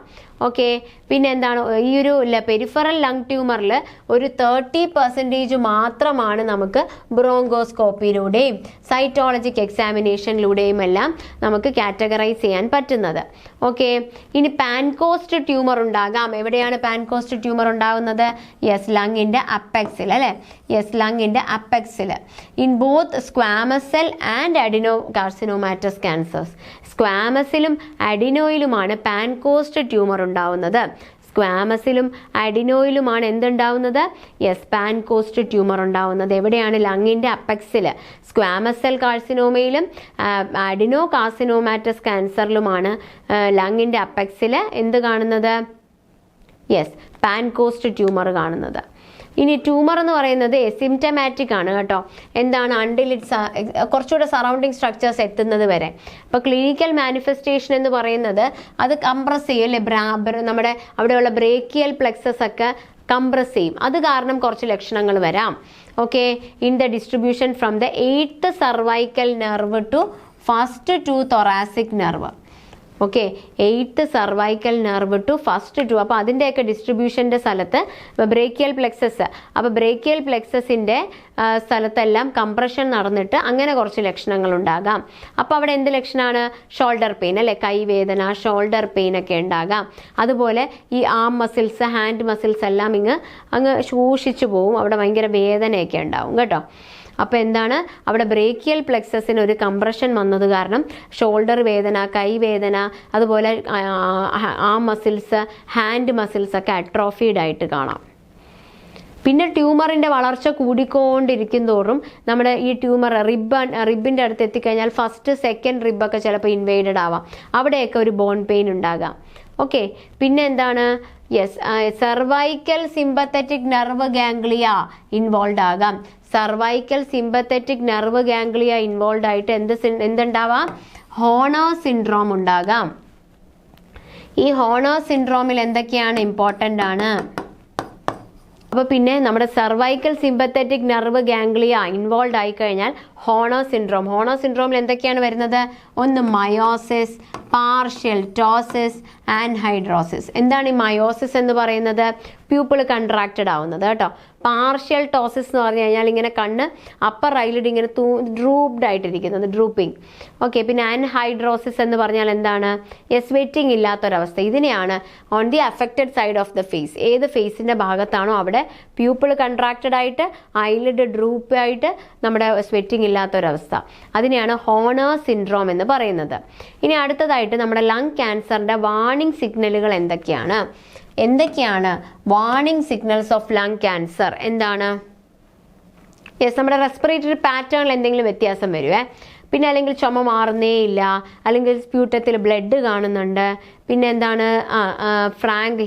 ഓക്കെ, പിന്നെ എന്താണ്, ഈ ഒരു പെരിഫറൽ ലങ് ട്യൂമറിൽ ഒരു 30% മാത്രമാണ് നമുക്ക് ബ്രോങ്കോസ്കോപ്പിയിലൂടെയും സൈറ്റോളജിക് എക്സാമിനേഷനിലൂടെയും എല്ലാം നമുക്ക് കാറ്റഗറൈസ് ചെയ്യാൻ പറ്റുന്നത്. ഓക്കെ, ഇനി പാൻകോസ്റ്റ് ട്യൂമർ ഉണ്ടാകാം. എവിടെയാണ് പാൻകോസ്റ്റ് ട്യൂമർ ഉണ്ടാകുന്നത്, യെസ്, ലങ്ങിൻ്റെ അപ്പെക്സിൽ അല്ലേ. യെസ്, ലങ്ങിൻ്റെ അപ്പെക്സിൽ in both squamous cell and adeno carcinomatous cancers. സ്ക്വാമസിലും അഡിനോയിലുമാണ് പാൻകോസ്റ്റ് ട്യൂമർ ഉണ്ടാവുന്നത്. സ്ക്വാമസിലും അഡിനോയിലുമാണ് എന്തുണ്ടാവുന്നത്, യെസ്, പാൻകോസ്റ്റ് ട്യൂമർ ഉണ്ടാവുന്നത്. എവിടെയാണ്, ലങ്ങിൻ്റെ അപ്പെക്സിൽ. സ്ക്വാമസ് സെൽ കാർസിനോമയിലും അഡിനോ കാർസിനോമാറ്റസ് ക്യാൻസറിലുമാണ് ലങ്ങിൻ്റെ അപ്പെക്സിൽ എന്ത് കാണുന്നത്, യെസ്, പാൻകോസ്റ്റ് ട്യൂമർ കാണുന്നത്. ഇനി ട്യൂമർ എന്ന് പറയുന്നത് എസിംറ്റമാറ്റിക് ആണ് കേട്ടോ. എന്താണ്, അണ്ടിൽ ഇറ്റ്സ് കുറച്ചുകൂടെ സറൗണ്ടിങ് സ്ട്രക്ചേഴ്സ് എത്തുന്നത് വരെ. ഇപ്പോൾ ക്ലിനിക്കൽ മാനിഫെസ്റ്റേഷൻ എന്ന് പറയുന്നത് അത് കംപ്രസ് ചെയ്യും അല്ലേ, നമ്മുടെ അവിടെയുള്ള ബ്രേക്കിയൽ പ്ലെക്സസ് ഒക്കെ കംപ്രസ് ചെയ്യും. അത് കാരണം കുറച്ച് ലക്ഷണങ്ങൾ വരാം. Okay, in the distribution from the 8th cervical nerve to first 2 thoracic nerve. Okay, 8th cervical nerve to first 2. അപ്പോൾ അതിൻ്റെയൊക്കെ ഡിസ്ട്രിബ്യൂഷൻ്റെ സ്ഥലത്ത് ബ്രേക്കിയൽ പ്ലെക്സസ്, അപ്പോൾ ബ്രേക്കിയൽ പ്ലെക്സസിൻ്റെ സ്ഥലത്തെല്ലാം കംപ്രഷൻ നടന്നിട്ട് അങ്ങനെ കുറച്ച് ലക്ഷണങ്ങൾ ഉണ്ടാകാം. അപ്പോൾ അവിടെ എന്ത് ലക്ഷണമാണ്? ഷോൾഡർ പെയിൻ അല്ലെ, കൈവേദന, ഷോൾഡർ പെയിൻ ഒക്കെ ഉണ്ടാകാം. അതുപോലെ ഈ ആം മസിൽസ്, ഹാൻഡ് മസിൽസ് എല്ലാം അങ്ങ് ശോഷിച്ചു പോവും, അവിടെ ഭയങ്കര വേദനയൊക്കെ ഉണ്ടാവും കേട്ടോ. അപ്പോൾ എന്താണ്, അവിടെ ബ്രേക്കിയൽ പ്ലെക്സസിന് ഒരു കംപ്രഷൻ വന്നത് കാരണം ഷോൾഡർ വേദന, കൈവേദന, അതുപോലെ ആം മസിൽസ്, ഹാൻഡ് മസിൽസ് ഒക്കെ അട്രോഫീഡ് ആയിട്ട് കാണാം. പിന്നെ ട്യൂമറിൻ്റെ വളർച്ച കൂടിക്കൊണ്ടിരിക്കും തോറും നമ്മുടെ ഈ ട്യൂമർ റിബിൻ്റെ അടുത്ത് എത്തിക്കഴിഞ്ഞാൽ ഫസ്റ്റ് സെക്കൻഡ് റിബൊക്കെ ചിലപ്പോൾ ഇൻവേഡഡ് ആവാം, അവിടെയൊക്കെ ഒരു ബോൺ പെയിൻ ഉണ്ടാകാം. ഓക്കെ, പിന്നെ എന്താണ്, cervical sympathetic nerve ganglia involve ആകാം. Cervical sympathetic nerve ganglia involve ആയിട്ട് എന്തുണ്ടാവാം? ഹോണർ സിൻഡ്രോം ഉണ്ടാകാം. ഈ ഹോണർ സിൻഡ്രോമിൽ എന്തൊക്കെയാണ് ഇമ്പോർട്ടൻ്റ് ആണ്? അപ്പോൾ പിന്നെ നമ്മുടെ cervical sympathetic nerve ganglia involve ആയി കഴിഞ്ഞാൽ ഹോണർ സിൻഡ്രോമിൽ എന്തൊക്കെയാണ് വരുന്നത്? ഒന്ന് മയോസിസ്, പാർഷ്യൽ ടോസിസ്, ആൻഹൈഡ്രോസിസ്. എന്താണ് ഈ മയോസിസ് എന്ന് പറയുന്നത്? പ്യൂപ്പിൾ കൺട്രാക്റ്റഡ് ആവുന്നത് കേട്ടോ. പാർഷ്യൽ ടോസിസ് എന്ന് പറഞ്ഞു കഴിഞ്ഞാൽ ഇങ്ങനെ കണ്ണ് അപ്പർ ഐലിഡ് ഇങ്ങനെ ഡ്രൂപ്ഡ് ആയിട്ടിരിക്കുന്നത്, ഡ്രൂപ്പിംഗ്. ഓക്കെ, പിന്നെ ആൻഹൈഡ്രോസിസ് എന്ന് പറഞ്ഞാൽ എന്താണ്? സ്വെറ്റിംഗ് ഇല്ലാത്തൊരവസ്ഥ. ഇതിനെയാണ് on the affected side of the face. ഏത് ഫേസിൻ്റെ ഭാഗത്താണോ അവിടെ പ്യൂപ്പിൾ കൺട്രാക്റ്റഡ് ആയിട്ട് ഐലിഡ് ഡ്രൂപ്പ് ആയിട്ട് നമ്മുടെ സ്വെറ്റിംഗ് ഇല്ലാത്തൊരവസ്ഥ, അതിനെയാണ് ഹോണർ സിൻഡ്രോം എന്ന് പറയുന്നത്. ഇനി അടുത്തതായിട്ട് നമ്മുടെ ലങ് ക്യാൻസറിൻ്റെ വാർണിംഗ് സിഗ്നലുകൾ എന്തൊക്കെയാണ് warning signals of lung cancer? എന്താണ്? നമ്മുടെ റെസ്പിറേറ്ററി പാറ്റേണിൽ എന്തെങ്കിലും വ്യത്യാസം വരുവേ, പിന്നെ അല്ലെങ്കിൽ ചുമ മാറുന്നേ ഇല്ല, അല്ലെങ്കിൽ സ്പ്യൂട്ടത്തിൽ ബ്ലഡ് കാണുന്നുണ്ട്, പിന്നെ എന്താണ് frank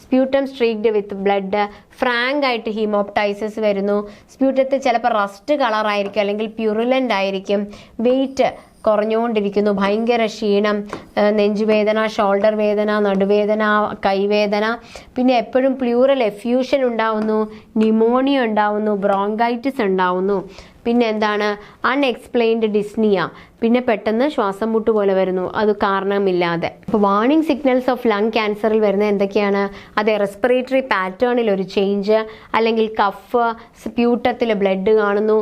sputum streaked with blood, frank ആയിട്ട് ഹീമോപ്റ്റൈസിസ് വരുന്നു, സ്പ്യൂട്ടത്തിൽ ചിലപ്പോൾ റസ്റ്റ് കളറായിരിക്കും അല്ലെങ്കിൽ പ്യൂറുലൻ്റ് ആയിരിക്കും, വെയിറ്റ് കുറഞ്ഞുകൊണ്ടിരിക്കുന്നു, ഭയങ്കര ക്ഷീണം, നെഞ്ചുവേദന, ഷോൾഡർ വേദന, നടുവേദന, കൈവേദന, പിന്നെ എപ്പോഴും പ്ലൂറൽ എഫ്യൂഷൻ ഉണ്ടാവുന്നു, ന്യൂമോണിയ ഉണ്ടാവുന്നു, ബ്രോങ്കൈറ്റിസ് ഉണ്ടാവുന്നു, പിന്നെ എന്താണ് അൺഎക്സ്പ്ലെയിൻഡ് ഡിസ്നിയ, പിന്നെ പെട്ടെന്ന് ശ്വാസം മുട്ട് പോലെ വരുന്നു, അത് കാരണമില്ലാതെ. അപ്പോൾ വാർണിംഗ് സിഗ്നൽസ് ഓഫ് ലങ് ക്യാൻസറിൽ വരുന്നത് എന്തൊക്കെയാണ്? അതെ, റെസ്പിറേറ്ററി പാറ്റേണിൽ ഒരു ചേഞ്ച്, അല്ലെങ്കിൽ കഫ്, സ്പ്യൂട്ടത്തിൽ ബ്ലഡ് കാണുന്നു,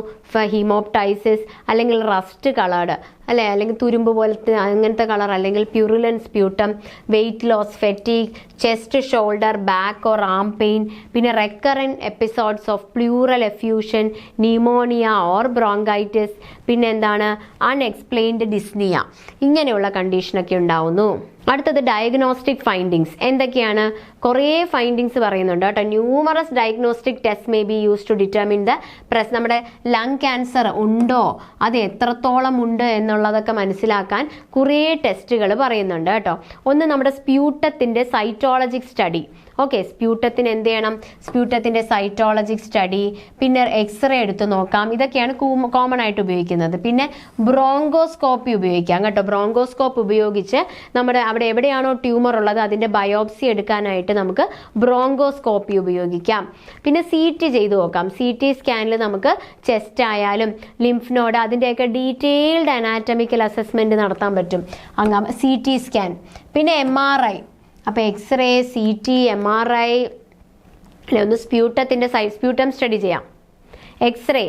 ഹീമോപ്റ്റൈസിസ്, അല്ലെങ്കിൽ റസ്റ്റ് കളേർഡ് അല്ലേ, അല്ലെങ്കിൽ തുരുമ്പ് പോലത്തെ അങ്ങനത്തെ കളർ, അല്ലെങ്കിൽ purulent sputum, weight loss, fatigue, chest, shoulder, back or arm pain, പിന്നെ recurrent episodes of pleural effusion, pneumonia or bronchitis, പിന്നെ എന്താണ് അൺഎക്സ്പ്ലെയിൻഡ് ഡിസ്നിയ, ഇങ്ങനെയുള്ള കണ്ടീഷനൊക്കെ ഉണ്ടാവുന്നു. അടുത്തത് ഡയഗ്നോസ്റ്റിക് ഫൈൻഡിങ്സ് എന്തൊക്കെയാണ്? കുറേ ഫൈൻഡിങ്സ് പറയുന്നുണ്ട് കേട്ടോ. Numerous diagnostic test may be use to determine the നമ്മുടെ ലങ് ക്യാൻസർ ഉണ്ടോ, അത് എത്രത്തോളം ഉണ്ട് എന്നുള്ളതൊക്കെ മനസ്സിലാക്കാൻ കുറേ ടെസ്റ്റുകൾ പറയുന്നുണ്ട് കേട്ടോ. ഒന്ന് നമ്മുടെ സ്പ്യൂട്ടത്തിൻ്റെ സൈറ്റോളജിക് സ്റ്റഡി. ഓക്കെ, സ്പ്യൂട്ടത്തിന് എന്ത് ചെയ്യണം? സ്പ്യൂട്ടത്തിൻ്റെ സൈറ്റോളജിക് സ്റ്റഡി, പിന്നെ എക്സ്റേ എടുത്ത് നോക്കാം, ഇതൊക്കെയാണ് കോമൺ ആയിട്ട് ഉപയോഗിക്കുന്നത്. പിന്നെ ബ്രോങ്കോസ്കോപ്പി ഉപയോഗിക്കാം കേട്ടോ. ബ്രോങ്കോസ്കോപ്പ് ഉപയോഗിച്ച് നമ്മുടെ അവിടെ എവിടെയാണോ ട്യൂമർ ഉള്ളത് അതിൻ്റെ ബയോപ്സി എടുക്കാനായിട്ട് നമുക്ക് ബ്രോങ്കോസ്കോപ്പി ഉപയോഗിക്കാം. പിന്നെ CT ചെയ്ത് നോക്കാം. CT സ്കാനിൽ നമുക്ക് ചെസ്റ്റ് ആയാലും ലിംഫ് നോഡ് അതിൻ്റെയൊക്കെ ഡീറ്റെയിൽഡ് അനാറ്റമിക്കൽ അസസ്മെൻറ്റ് നടത്താൻ പറ്റും. അങ്ങനെ CT സ്കാൻ. പിന്നെ MRI. അപ്പോൾ എക്സ്റേ, CT, MRI അല്ലെ, ഒന്ന് സ്പ്യൂട്ടത്തിൻ്റെ സ്പ്യൂട്ടം സ്റ്റഡി ചെയ്യാം, എക്സ്റേ,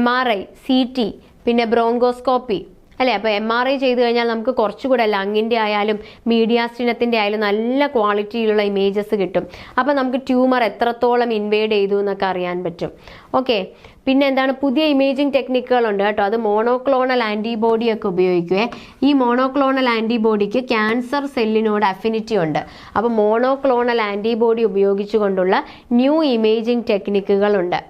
MRI, CT, പിന്നെ ബ്രോങ്കോസ്കോപ്പി അല്ലേ. അപ്പോൾ MRI ചെയ്ത് കഴിഞ്ഞാൽ നമുക്ക് കുറച്ചുകൂടെ ലങ്ങിൻ്റെ ആയാലും മീഡിയാസ്റ്റിനത്തിൻ്റെ ആയാലും നല്ല ക്വാളിറ്റിയിലുള്ള ഇമേജസ് കിട്ടും. അപ്പോൾ നമുക്ക് ട്യൂമർ എത്രത്തോളം ഇൻവേഡ് ചെയ്തു എന്നൊക്കെ അറിയാൻ പറ്റും. ഓക്കെ, പിന്നെ എന്താണ് പുതിയ ഇമേജിംഗ് ടെക്നിക്കുകളുണ്ട് കേട്ടോ. അത് മോണോക്ലോണൽ ആൻറ്റിബോഡി ഒക്കെ ഉപയോഗിക്കുവേ. ഈ മോണോക്ലോണൽ ആൻറ്റിബോഡിക്ക് ക്യാൻസർ സെല്ലിനോട് അഫിനിറ്റി ഉണ്ട്. അപ്പോൾ മോണോക്ലോണൽ ആൻറ്റിബോഡി ഉപയോഗിച്ചുകൊണ്ടുള്ള ന്യൂ ഇമേജിംഗ് ടെക്നിക്കുകളുണ്ട്.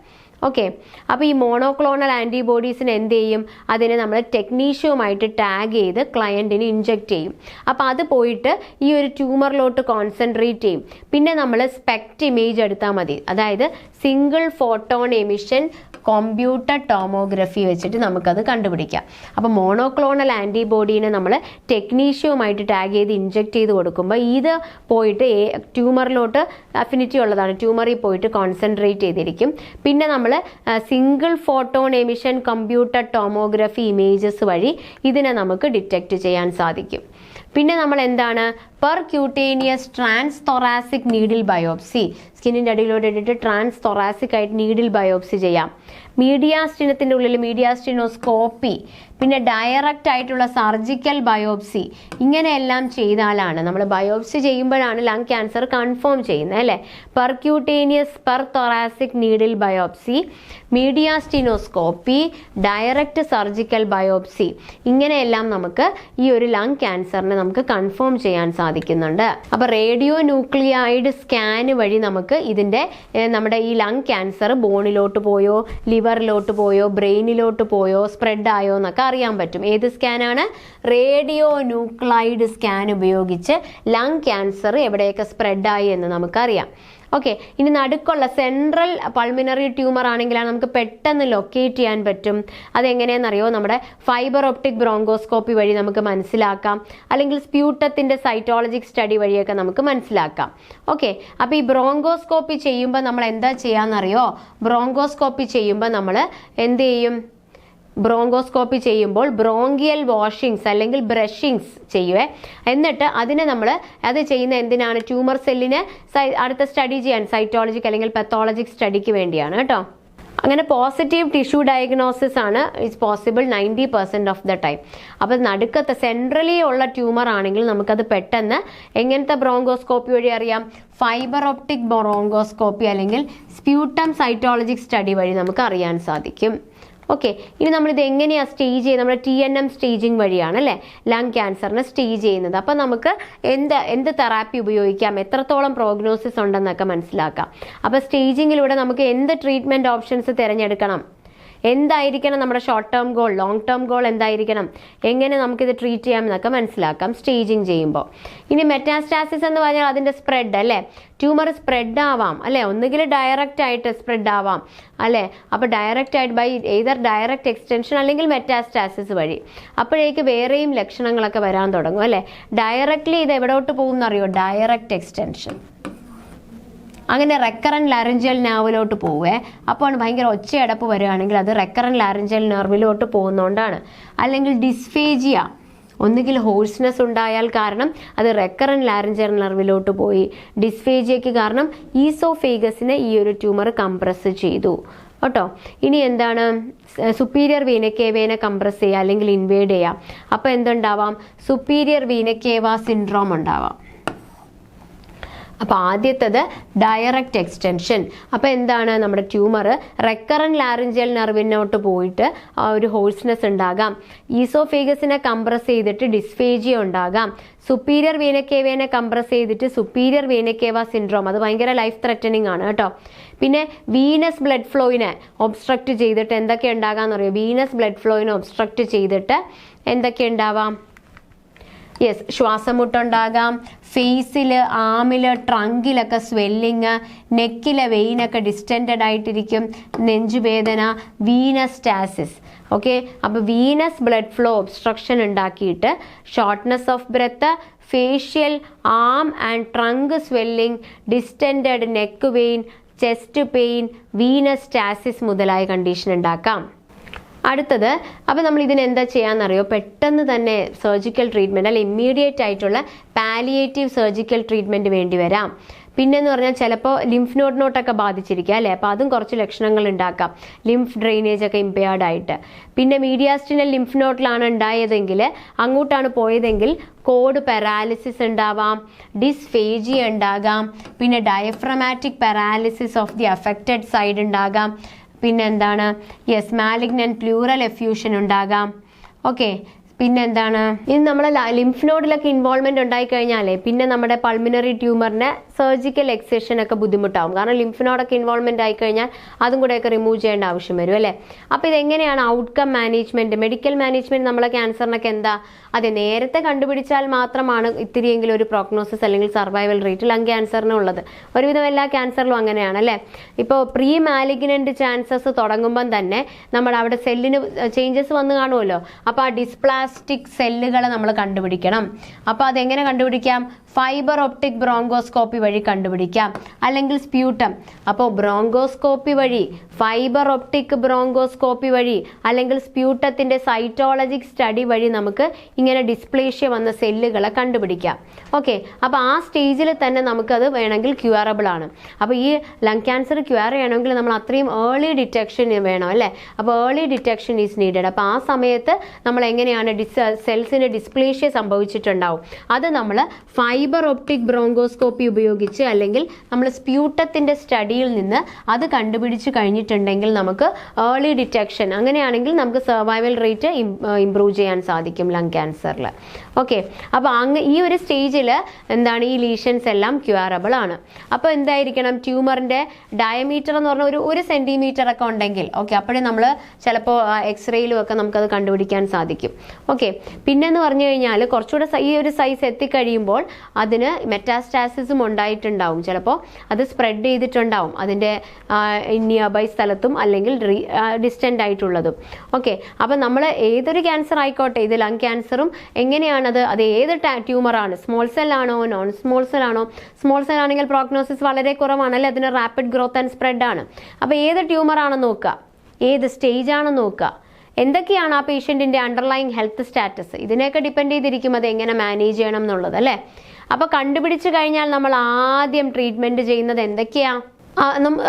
ഓക്കെ, അപ്പോൾ ഈ മോണോക്ലോണൽ ആൻറ്റിബോഡീസിന് എന്ത് ചെയ്യും? അതിനെ നമ്മൾ ടെക്നീഷ്യവുമായിട്ട് ടാഗ് ചെയ്ത് ക്ലയൻറ്റിന് ഇൻജെക്റ്റ് ചെയ്യും. അപ്പോൾ അത് പോയിട്ട് ഈ ഒരു ട്യൂമറിലോട്ട് കോൺസെൻട്രേറ്റ് ചെയ്യും. പിന്നെ നമ്മൾ സ്പെക്ട് ഇമേജ് എടുത്താൽ മതി. അതായത് single photon emission computer tomography വെച്ചിട്ട് നമുക്കത് കണ്ടുപിടിക്കാം. അപ്പോൾ മോണോക്ലോണൽ ആൻറ്റിബോഡീനെ നമ്മൾ ടെക്നീഷ്യവുമായിട്ട് ടാഗ് ചെയ്ത് ഇൻജെക്റ്റ് ചെയ്ത് കൊടുക്കുമ്പോൾ ഇത് പോയിട്ട് ട്യൂമറിലോട്ട് അഫിനിറ്റി ഉള്ളതാണ്, ട്യൂമറിൽ പോയിട്ട് കോൺസെൻട്രേറ്റ് ചെയ്തിരിക്കും. പിന്നെ നമ്മൾ single photon emission computer tomography images വഴി ഇതിനെ നമുക്ക് ഡിറ്റക്റ്റ് ചെയ്യാൻ സാധിക്കും. പിന്നെ നമ്മൾ എന്താണ് percutaneous trans thoracic needle biopsy, സ്കിന്നിൻ്റെ അടിയിലോട്ട് ഇട്ടിട്ട് ട്രാൻസ് തൊറാസിക് ആയിട്ട് നീഡിൽ ബയോപ്സി ചെയ്യാം. മീഡിയാസ്റ്റിനത്തിൻ്റെ ഉള്ളിൽ മീഡിയാസ്റ്റിനോസ്കോപ്പി, പിന്നെ ഡയറക്റ്റ് ആയിട്ടുള്ള സർജിക്കൽ ബയോപ്സി, ഇങ്ങനെയെല്ലാം ചെയ്താലാണ് നമ്മൾ ബയോപ്സി ചെയ്യുമ്പോഴാണ് ലങ് ക്യാൻസർ കൺഫേം ചെയ്യുന്നത് അല്ലേ. Percutaneous per thoracic needle biopsy, mediastinoscopy, direct surgical biopsy, ഇങ്ങനെയെല്ലാം നമുക്ക് ഈ ഒരു ലങ് ക്യാൻസറിനെ നമുക്ക് കൺഫേം ചെയ്യാൻ സാധിക്കുന്നുണ്ട്. അപ്പോൾ റേഡിയോ ന്യൂക്ലിയൈഡ് സ്കാൻ വഴി നമുക്ക് ഇതിൻ്റെ നമ്മുടെ ഈ ലങ് ക്യാൻസർ ബോണിലോട്ട് പോയോ ലിവറിലോട്ട് പോയോ ബ്രെയിനിലോട്ട് പോയോ സ്പ്രെഡ് ആയോ എന്നൊക്കെ അറിയാൻ പറ്റും. ഏത് സ്കാനാണ്? റേഡിയോ ന്യൂക്ലൈഡ് സ്കാൻ ഉപയോഗിച്ച് ലങ് ക്യാൻസർ എവിടെയൊക്കെ സ്പ്രെഡായി എന്ന് നമുക്കറിയാം. ഓക്കെ, ഇനി നടുക്കുള്ള സെൻട്രൽ പൾമിനറി ട്യൂമർ ആണെങ്കിലാണ് നമുക്ക് പെട്ടെന്ന് ലൊക്കേറ്റ് ചെയ്യാൻ പറ്റും. അതെങ്ങനെയെന്നറിയോ? നമ്മുടെ ഫൈബർ ഒപ്റ്റിക് ബ്രോങ്കോസ്കോപ്പി വഴി നമുക്ക് മനസ്സിലാക്കാം, അല്ലെങ്കിൽ സ്പ്യൂട്ടത്തിൻ്റെ സൈറ്റോളജിക് സ്റ്റഡി വഴിയൊക്കെ നമുക്ക് മനസ്സിലാക്കാം. ഓക്കെ, അപ്പോൾ ഈ ബ്രോങ്കോസ്കോപ്പി ചെയ്യുമ്പോൾ നമ്മൾ എന്താ ചെയ്യാന്നറിയോ? ബ്രോങ്കോസ്കോപ്പി ചെയ്യുമ്പോൾ നമ്മൾ എന്ത് ചെയ്യും? ബ്രോങ്കോസ്കോപ്പി ചെയ്യുമ്പോൾ ബ്രോങ്കിയൽ വാഷിങ്സ് അല്ലെങ്കിൽ ബ്രഷിങ്സ് ചെയ്യുവേ. എന്നിട്ട് അതിനെ നമ്മൾ അത് ചെയ്യുന്ന എന്തിനാണ്? ട്യൂമർ സെല്ലിനെ അടുത്ത സ്റ്റഡി ചെയ്യാൻ, സൈറ്റോളജിക് അല്ലെങ്കിൽ പത്തോളജിക് സ്റ്റഡിക്ക് വേണ്ടിയാണ് കേട്ടോ. അങ്ങനെ പോസിറ്റീവ് ടിഷ്യൂ ഡയഗ്നോസിസ് ആണ് it's possible 90% of the time. അപ്പോൾ നടുക്കത്തെ സെൻട്രലി ഉള്ള ട്യൂമർ ആണെങ്കിൽ നമുക്കത് പെട്ടെന്ന് എങ്ങനത്തെ ബ്രോങ്കോസ്കോപ്പി വഴി അറിയാം? ഫൈബർ ഒപ്റ്റിക് ബ്രോങ്കോസ്കോപ്പി അല്ലെങ്കിൽ സ്പ്യൂട്ടം സൈറ്റോളജിക് സ്റ്റഡി വഴി നമുക്ക് അറിയാൻ സാധിക്കും. ഓക്കെ, ഇനി നമ്മളിത് എങ്ങനെയാണ് സ്റ്റേജ് ചെയ്യുന്നത്? നമ്മുടെ TNM സ്റ്റേജിങ് വഴിയാണ് അല്ലേ ലങ് ക്യാൻസറിനെ സ്റ്റേജ് ചെയ്യുന്നത്. അപ്പം നമുക്ക് എന്ത് തെറാപ്പി ഉപയോഗിക്കാം, എത്രത്തോളം പ്രോഗ്നോസിസ് ഉണ്ടെന്നൊക്കെ മനസ്സിലാക്കാം. അപ്പോൾ സ്റ്റേജിങ്ങിലൂടെ നമുക്ക് എന്ത് ട്രീറ്റ്മെൻറ്റ് ഓപ്ഷൻസ് തിരഞ്ഞെടുക്കണം, എന്തായിരിക്കണം നമ്മുടെ short term goal, long term goal എന്തായിരിക്കണം, എങ്ങനെ നമുക്കിത് ട്രീറ്റ് ചെയ്യാം എന്നൊക്കെ മനസ്സിലാക്കാം സ്റ്റേജിങ് ചെയ്യുമ്പോൾ. ഇനി മെറ്റാസ്റ്റാസിസ് എന്ന് പറഞ്ഞാൽ അതിൻ്റെ സ്പ്രെഡ് അല്ലേ. ട്യൂമർ സ്പ്രെഡ് ആവാം അല്ലേ, ഒന്നുകിൽ ഡയറക്റ്റ് ആയിട്ട് സ്പ്രെഡ് ആവാം അല്ലേ. അപ്പോൾ ഡയറക്റ്റ് ആയിട്ട് ബൈ എയ്തർ ഡയറക്റ്റ് എക്സ്റ്റൻഷൻ അല്ലെങ്കിൽ മെറ്റാസ്റ്റാസിസ് വഴി. അപ്പോഴേക്ക് വേറെയും ലക്ഷണങ്ങളൊക്കെ വരാൻ തുടങ്ങും അല്ലേ. ഡയറക്റ്റ്ലി ഇത് എവിടോട്ട് പോകുന്നറിയോ? Direct extension. അങ്ങനെ റെക്കറൻറ്റ് ലാറിഞ്ചൽ നെർവിലോട്ട് പോവേ. അപ്പോൾ ഭയങ്കര ഒച്ചയടപ്പ് വരികയാണെങ്കിൽ അത് റെക്കറൻറ്റ് ലാറിഞ്ചൽ നെർവിലോട്ട് പോകുന്നതുകൊണ്ടാണ്. അല്ലെങ്കിൽ ഡിസ്ഫേജിയ, ഒന്നുകിൽ ഹോഴ്സ്നെസ് ഉണ്ടായാൽ കാരണം അത് റെക്കറൻറ്റ് ലാറിഞ്ചൽ നെർവിലോട്ട് പോയി. ഡിസ്ഫേജിയയ്ക്ക് കാരണം ഈസോഫേഗസിനെ ഈ ഒരു ട്യൂമർ കംപ്രസ് ചെയ്തു കേട്ടോ. ഇനി എന്താണ്? സുപ്പീരിയർ വീനക്കേവേനെ കംപ്രസ് ചെയ്യുക അല്ലെങ്കിൽ ഇൻവേഡ് ചെയ്യുക. അപ്പോൾ എന്തുണ്ടാവാം? സുപ്പീരിയർ വീനക്കേവ സിൻഡ്രോം ഉണ്ടാവാം. അപ്പോൾ ആദ്യത്തത് ഡയറക്റ്റ് എക്സ്റ്റൻഷൻ. അപ്പോൾ എന്താണ്? നമ്മുടെ ട്യൂമർ റെക്കറൻറ്റ് ലാറിഞ്ചൽ നെർവിനോട്ട് പോയിട്ട് ഒരു ഹോഴ്സ്നെസ് ഉണ്ടാകാം. ഈസോഫേഗസിനെ കംപ്രസ് ചെയ്തിട്ട് ഡിസ്ഫേജിയ ഉണ്ടാകാം. സുപ്പീരിയർ വീനക്കേവേനെ കംപ്രസ് ചെയ്തിട്ട് സുപ്പീരിയർ വീനക്കേവ സിൻഡ്രോം, അത് ഭയങ്കര ലൈഫ് ത്രെറ്റനിങ് ആണ് കേട്ടോ. പിന്നെ വീനസ് ബ്ലഡ് ഫ്ലോയിനെ ഒബ്സ്ട്രക്റ്റ് ചെയ്തിട്ട് എന്തൊക്കെ ഉണ്ടാകാമെന്ന് അറിയോ? വീനസ് ബ്ലഡ് ഫ്ലോയിനെ ഒബ്സ്ട്രക്റ്റ് ചെയ്തിട്ട് എന്തൊക്കെ ഉണ്ടാവാം? യെസ്, ശ്വാസമുട്ടുണ്ടാകാം, ഫേസിൽ, ആമിൽ, ട്രങ്കിലൊക്കെ സ്വെല്ലിങ്, നെക്കിലെ വെയിനൊക്കെ ഡിസ്റ്റൻഡഡ് ആയിട്ടിരിക്കും, നെഞ്ചുവേദന, വീനസ്റ്റാസിസ്. ഓക്കെ, അപ്പോൾ വീനസ് ബ്ലഡ് ഫ്ലോ ഒബ്സ്ട്രക്ഷൻ ഉണ്ടാക്കിയിട്ട് shortness of breath, facial, arm and trunk swelling, distended neck vein, chest pain, venostasis മുതലായ കണ്ടീഷൻ ഉണ്ടാക്കാം. അടുത്തത്, അപ്പോൾ നമ്മൾ ഇതിന് എന്താ ചെയ്യാമെന്നറിയോ? പെട്ടെന്ന് തന്നെ സർജിക്കൽ ട്രീറ്റ്മെൻറ്റ് അല്ലെ ഇമ്മീഡിയറ്റ് ആയിട്ടുള്ള പാലിയേറ്റീവ് സർജിക്കൽ ട്രീറ്റ്മെൻറ്റ് വേണ്ടി വരാം. പിന്നെന്ന് പറഞ്ഞാൽ ചിലപ്പോൾ ലിംഫ് നോട്ടിനോട്ടൊക്കെ ബാധിച്ചിരിക്കുക അല്ലേ. അപ്പോൾ അതും കുറച്ച് ലക്ഷണങ്ങൾ ഉണ്ടാക്കാം, ലിംഫ് ഡ്രെയിനേജ് ഒക്കെ ഇമ്പയർഡ് ആയിട്ട്. പിന്നെ മീഡിയാസ്റ്റിനൽ ലിംഫ് നോട്ടിലാണ് ഉണ്ടായതെങ്കിൽ, അങ്ങോട്ടാണ് പോയതെങ്കിൽ കോഡ് പാരാലിസിസ് ഉണ്ടാവാം, ഡിസ്ഫേജിയ ഉണ്ടാകാം, പിന്നെ diaphragmatic paralysis of the affected side ഉണ്ടാകാം. പിന്നെന്താണ്? യെസ്, മാലിഗ്നന്റ് പ്ലൂറൽ എഫ്യൂഷൻ ഉണ്ടാകാം. ഓക്കെ, പിന്നെന്താണ്? ഇനി നമ്മളെ ലിംഫ് നോഡിലൊക്കെ ഇൻവോൾവ്മെന്റ് ഉണ്ടായി കഴിഞ്ഞാലേ പിന്നെ നമ്മുടെ പൾമിനറി ട്യൂമറിന്റെ സർജിക്കൽ എക്സേഷൻ ഒക്കെ ബുദ്ധിമുട്ടാവും. കാരണം ലിംഫ് നോഡൊക്കെ ഇൻവോൾവ്മെന്റ് ആയി കഴിഞ്ഞാൽ അതും കൂടെയൊക്കെ റിമൂവ് ചെയ്യേണ്ട ആവശ്യം വരും അല്ലേ. അപ്പോൾ ഇതെങ്ങനെയാണ് ഔട്ട്കം മാനേജ്മെന്റ്, മെഡിക്കൽ മാനേജ്മെന്റ് നമ്മളെ ക്യാൻസറിനൊക്കെ എന്താ? അതെ, നേരത്തെ കണ്ടുപിടിച്ചാൽ മാത്രമാണ് ഇത്തിരിയെങ്കിലും ഒരു പ്രോഗ്നോസിസ് അല്ലെങ്കിൽ സർവൈവൽ റേറ്റ് ലങ് ക്യാൻസറിന് ഉള്ളത്. ഒരുവിധം എല്ലാ ക്യാൻസറിലും അങ്ങനെയാണ് അല്ലേ. ഇപ്പോൾ പ്രീ മാലിഗ്നന്റ് ചാൻസസ് തുടങ്ങുമ്പം തന്നെ നമ്മുടെ അവിടെ സെല്ലിന് ചേഞ്ചസ് വന്ന് കാണുമല്ലോ. അപ്പോൾ ആ ഡിസ്പ്ലാസിയ മെറ്റാസ്റ്റിക് സെല്ലുകളെ നമ്മൾ കണ്ടുപിടിക്കണം. അപ്പോൾ അതെങ്ങനെ കണ്ടുപിടിക്കാം? ഫൈബർ ഒപ്റ്റിക് ബ്രോങ്കോസ്കോപ്പി വഴി കണ്ടുപിടിക്കാം, അല്ലെങ്കിൽ സ്പ്യൂട്ടം. അപ്പോൾ ബ്രോങ്കോസ്കോപ്പി വഴി, ഫൈബർ ഒപ്റ്റിക് ബ്രോങ്കോസ്കോപ്പി വഴി, അല്ലെങ്കിൽ സ്പ്യൂട്ടത്തിന്റെ സൈറ്റോളജിക് സ്റ്റഡി വഴി നമുക്ക് ഇങ്ങനെ ഡിസ്പ്ലേഷ്യ വന്ന സെല്ലുകളെ കണ്ടുപിടിക്കാം. ഓക്കെ, അപ്പോൾ ആ സ്റ്റേജിൽ തന്നെ നമുക്കത് വേണമെങ്കിൽ ക്യൂറബിൾ ആണ്. അപ്പോൾ ഈ ലങ് ക്യാൻസർ ക്യൂർ ചെയ്യണമെങ്കിൽ നമ്മൾ അത്രയും ഏർലി ഡിറ്റക്ഷൻ വേണം അല്ലേ? അപ്പോൾ ഏർലി ഡിറ്റക്ഷൻ ഈസ് നീഡഡ്. അപ്പോൾ ആ സമയത്ത് നമ്മൾ എങ്ങനെയാണ് സെൽസിന് ഡിസ്പ്ലേഷ്യ സംഭവിച്ചിട്ടുണ്ടാവും, അത് നമ്മൾ ഫൈബർ ഒപ്റ്റിക് ബ്രോങ്കോസ്കോപ്പി ഉപയോഗിച്ച് അല്ലെങ്കിൽ നമ്മൾ സ്പ്യൂട്ടത്തിന്റെ സ്റ്റഡിയിൽ നിന്ന് അത് കണ്ടുപിടിച്ച് കഴിഞ്ഞിട്ടുണ്ടെങ്കിൽ നമുക്ക് ഏർലി ഡിറ്റക്ഷൻ, അങ്ങനെയാണെങ്കിൽ നമുക്ക് സർവൈവൽ റേറ്റ് ഇംപ്രൂവ് ചെയ്യാൻ സാധിക്കും ലങ് ക്യാൻസറിൽ. ഓക്കെ, അപ്പോൾ ഈ ഒരു സ്റ്റേജിൽ എന്താണ്, ഈ ലീഷൻസ് എല്ലാം ക്യൂറബിൾ ആണ്. അപ്പോൾ എന്തായിരിക്കണം, ട്യൂമറിന്റെ ഡയമീറ്റർ എന്ന് പറഞ്ഞാൽ ഒരു സെന്റിമീറ്റർ ഒക്കെ ഉണ്ടെങ്കിൽ ഓക്കെ, അപ്പോഴേ നമ്മൾ ചിലപ്പോൾ എക്സ്റേയിലും ഒക്കെ നമുക്കത് കണ്ടുപിടിക്കാൻ സാധിക്കും. ഓക്കെ, പിന്നെന്ന് പറഞ്ഞു കഴിഞ്ഞാൽ കുറച്ചുകൂടെ ഈ ഒരു സൈസ് എത്തിക്കഴിയുമ്പോൾ അതിന് മെറ്റാസ്റ്റാസിസും ഉണ്ടായിട്ടുണ്ടാവും, ചിലപ്പോൾ അത് സ്പ്രെഡ് ചെയ്തിട്ടുണ്ടാവും അതിൻ്റെ നിയർ ബൈ സ്ഥലത്തും അല്ലെങ്കിൽ ഡിസ്റ്റൻ്റ് ആയിട്ടുള്ളതും. ഓക്കെ, അപ്പം നമ്മൾ ഏതൊരു ക്യാൻസർ ആയിക്കോട്ടെ, ഇത് ലങ് ക്യാൻസറും എങ്ങനെയാണത്, അത് ഏത് ട്യൂമറാണ്, സ്മോൾ സെൽ ആണോ നോൺ സ്മോൾ സെൽ ആണോ? സ്മോൾ സെൽ ആണെങ്കിൽ പ്രോഗ്നോസിസ് വളരെ കുറവാണല്ലേ, അതിന് റാപ്പിഡ് ഗ്രോത്ത് ആൻഡ് സ്പ്രെഡ് ആണ്. അപ്പോൾ ഏത് ട്യൂമർ ആണെന്ന് നോക്കുക, ഏത് സ്റ്റേജ് ആണെന്ന് നോക്കുക, എന്തൊക്കെയാണ് ആ പേഷ്യൻറ്റിൻ്റെ അണ്ടർലൈങ് ഹെൽത്ത് സ്റ്റാറ്റസ്, ഇതിനെയൊക്കെ ഡിപ്പെൻഡ് ചെയ്തിരിക്കും അത് എങ്ങനെ മാനേജ് ചെയ്യണം എന്നുള്ളത് അല്ലേ. അപ്പോൾ കണ്ടുപിടിച്ച് കഴിഞ്ഞാൽ നമ്മൾ ആദ്യം ട്രീറ്റ്മെൻറ്റ് ചെയ്യുന്നത് എന്തൊക്കെയാണ്?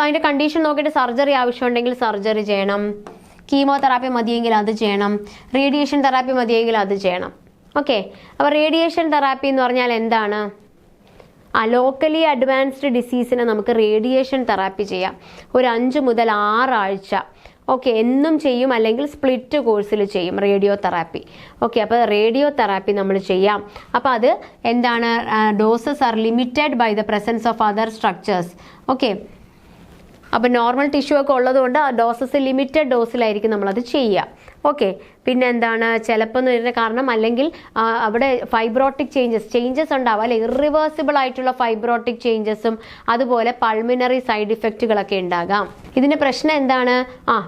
അതിൻ്റെ കണ്ടീഷൻ നോക്കിയിട്ട് സർജറി ആവശ്യമുണ്ടെങ്കിൽ സർജറി ചെയ്യണം, കീമോതെറാപ്പി മതിയെങ്കിൽ അത് ചെയ്യണം, റേഡിയേഷൻ തെറാപ്പി മതിയെങ്കിൽ അത് ചെയ്യണം. ഓക്കെ, അപ്പോൾ റേഡിയേഷൻ തെറാപ്പി എന്ന് പറഞ്ഞാൽ എന്താണ്? ലോക്കലി അഡ്വാൻസ്ഡ് ഡിസീസിനെ നമുക്ക് റേഡിയേഷൻ തെറാപ്പി ചെയ്യാം, ഒരു 5 മുതൽ 6 ആഴ്ച. ഓക്കെ, എന്നും ചെയ്യും അല്ലെങ്കിൽ സ്പ്ലിറ്റ് കോഴ്സിൽ ചെയ്യും റേഡിയോ തെറാപ്പി. ഓക്കെ, അപ്പോൾ റേഡിയോ തെറാപ്പി നമ്മൾ ചെയ്യാം. അപ്പോൾ അത് എന്താണ്, doses are limited by the presence of other structures. Okay, അപ്പോൾ നോർമൽ ടിഷ്യൂ ഒക്കെ ഉള്ളതുകൊണ്ട് ഡോസസ് ലിമിറ്റഡ് ഡോസിലായിരിക്കും നമ്മളത് ചെയ്യുക. ഓക്കെ, പിന്നെ എന്താണ്, ചിലപ്പോൾ ഇതിൻ്റെ കാരണം അല്ലെങ്കിൽ അവിടെ ഫൈബ്രോട്ടിക് ചേഞ്ചസ് ഉണ്ടാവും അല്ലെ, ഇറിവേഴ്സിബിൾ ആയിട്ടുള്ള ഫൈബ്രോട്ടിക് ചേഞ്ചസും അതുപോലെ പൾമിനറി സൈഡ് ഇഫക്റ്റുകളൊക്കെ ഉണ്ടാകാം. ഇതിൻ്റെ പ്രശ്നം എന്താണ്,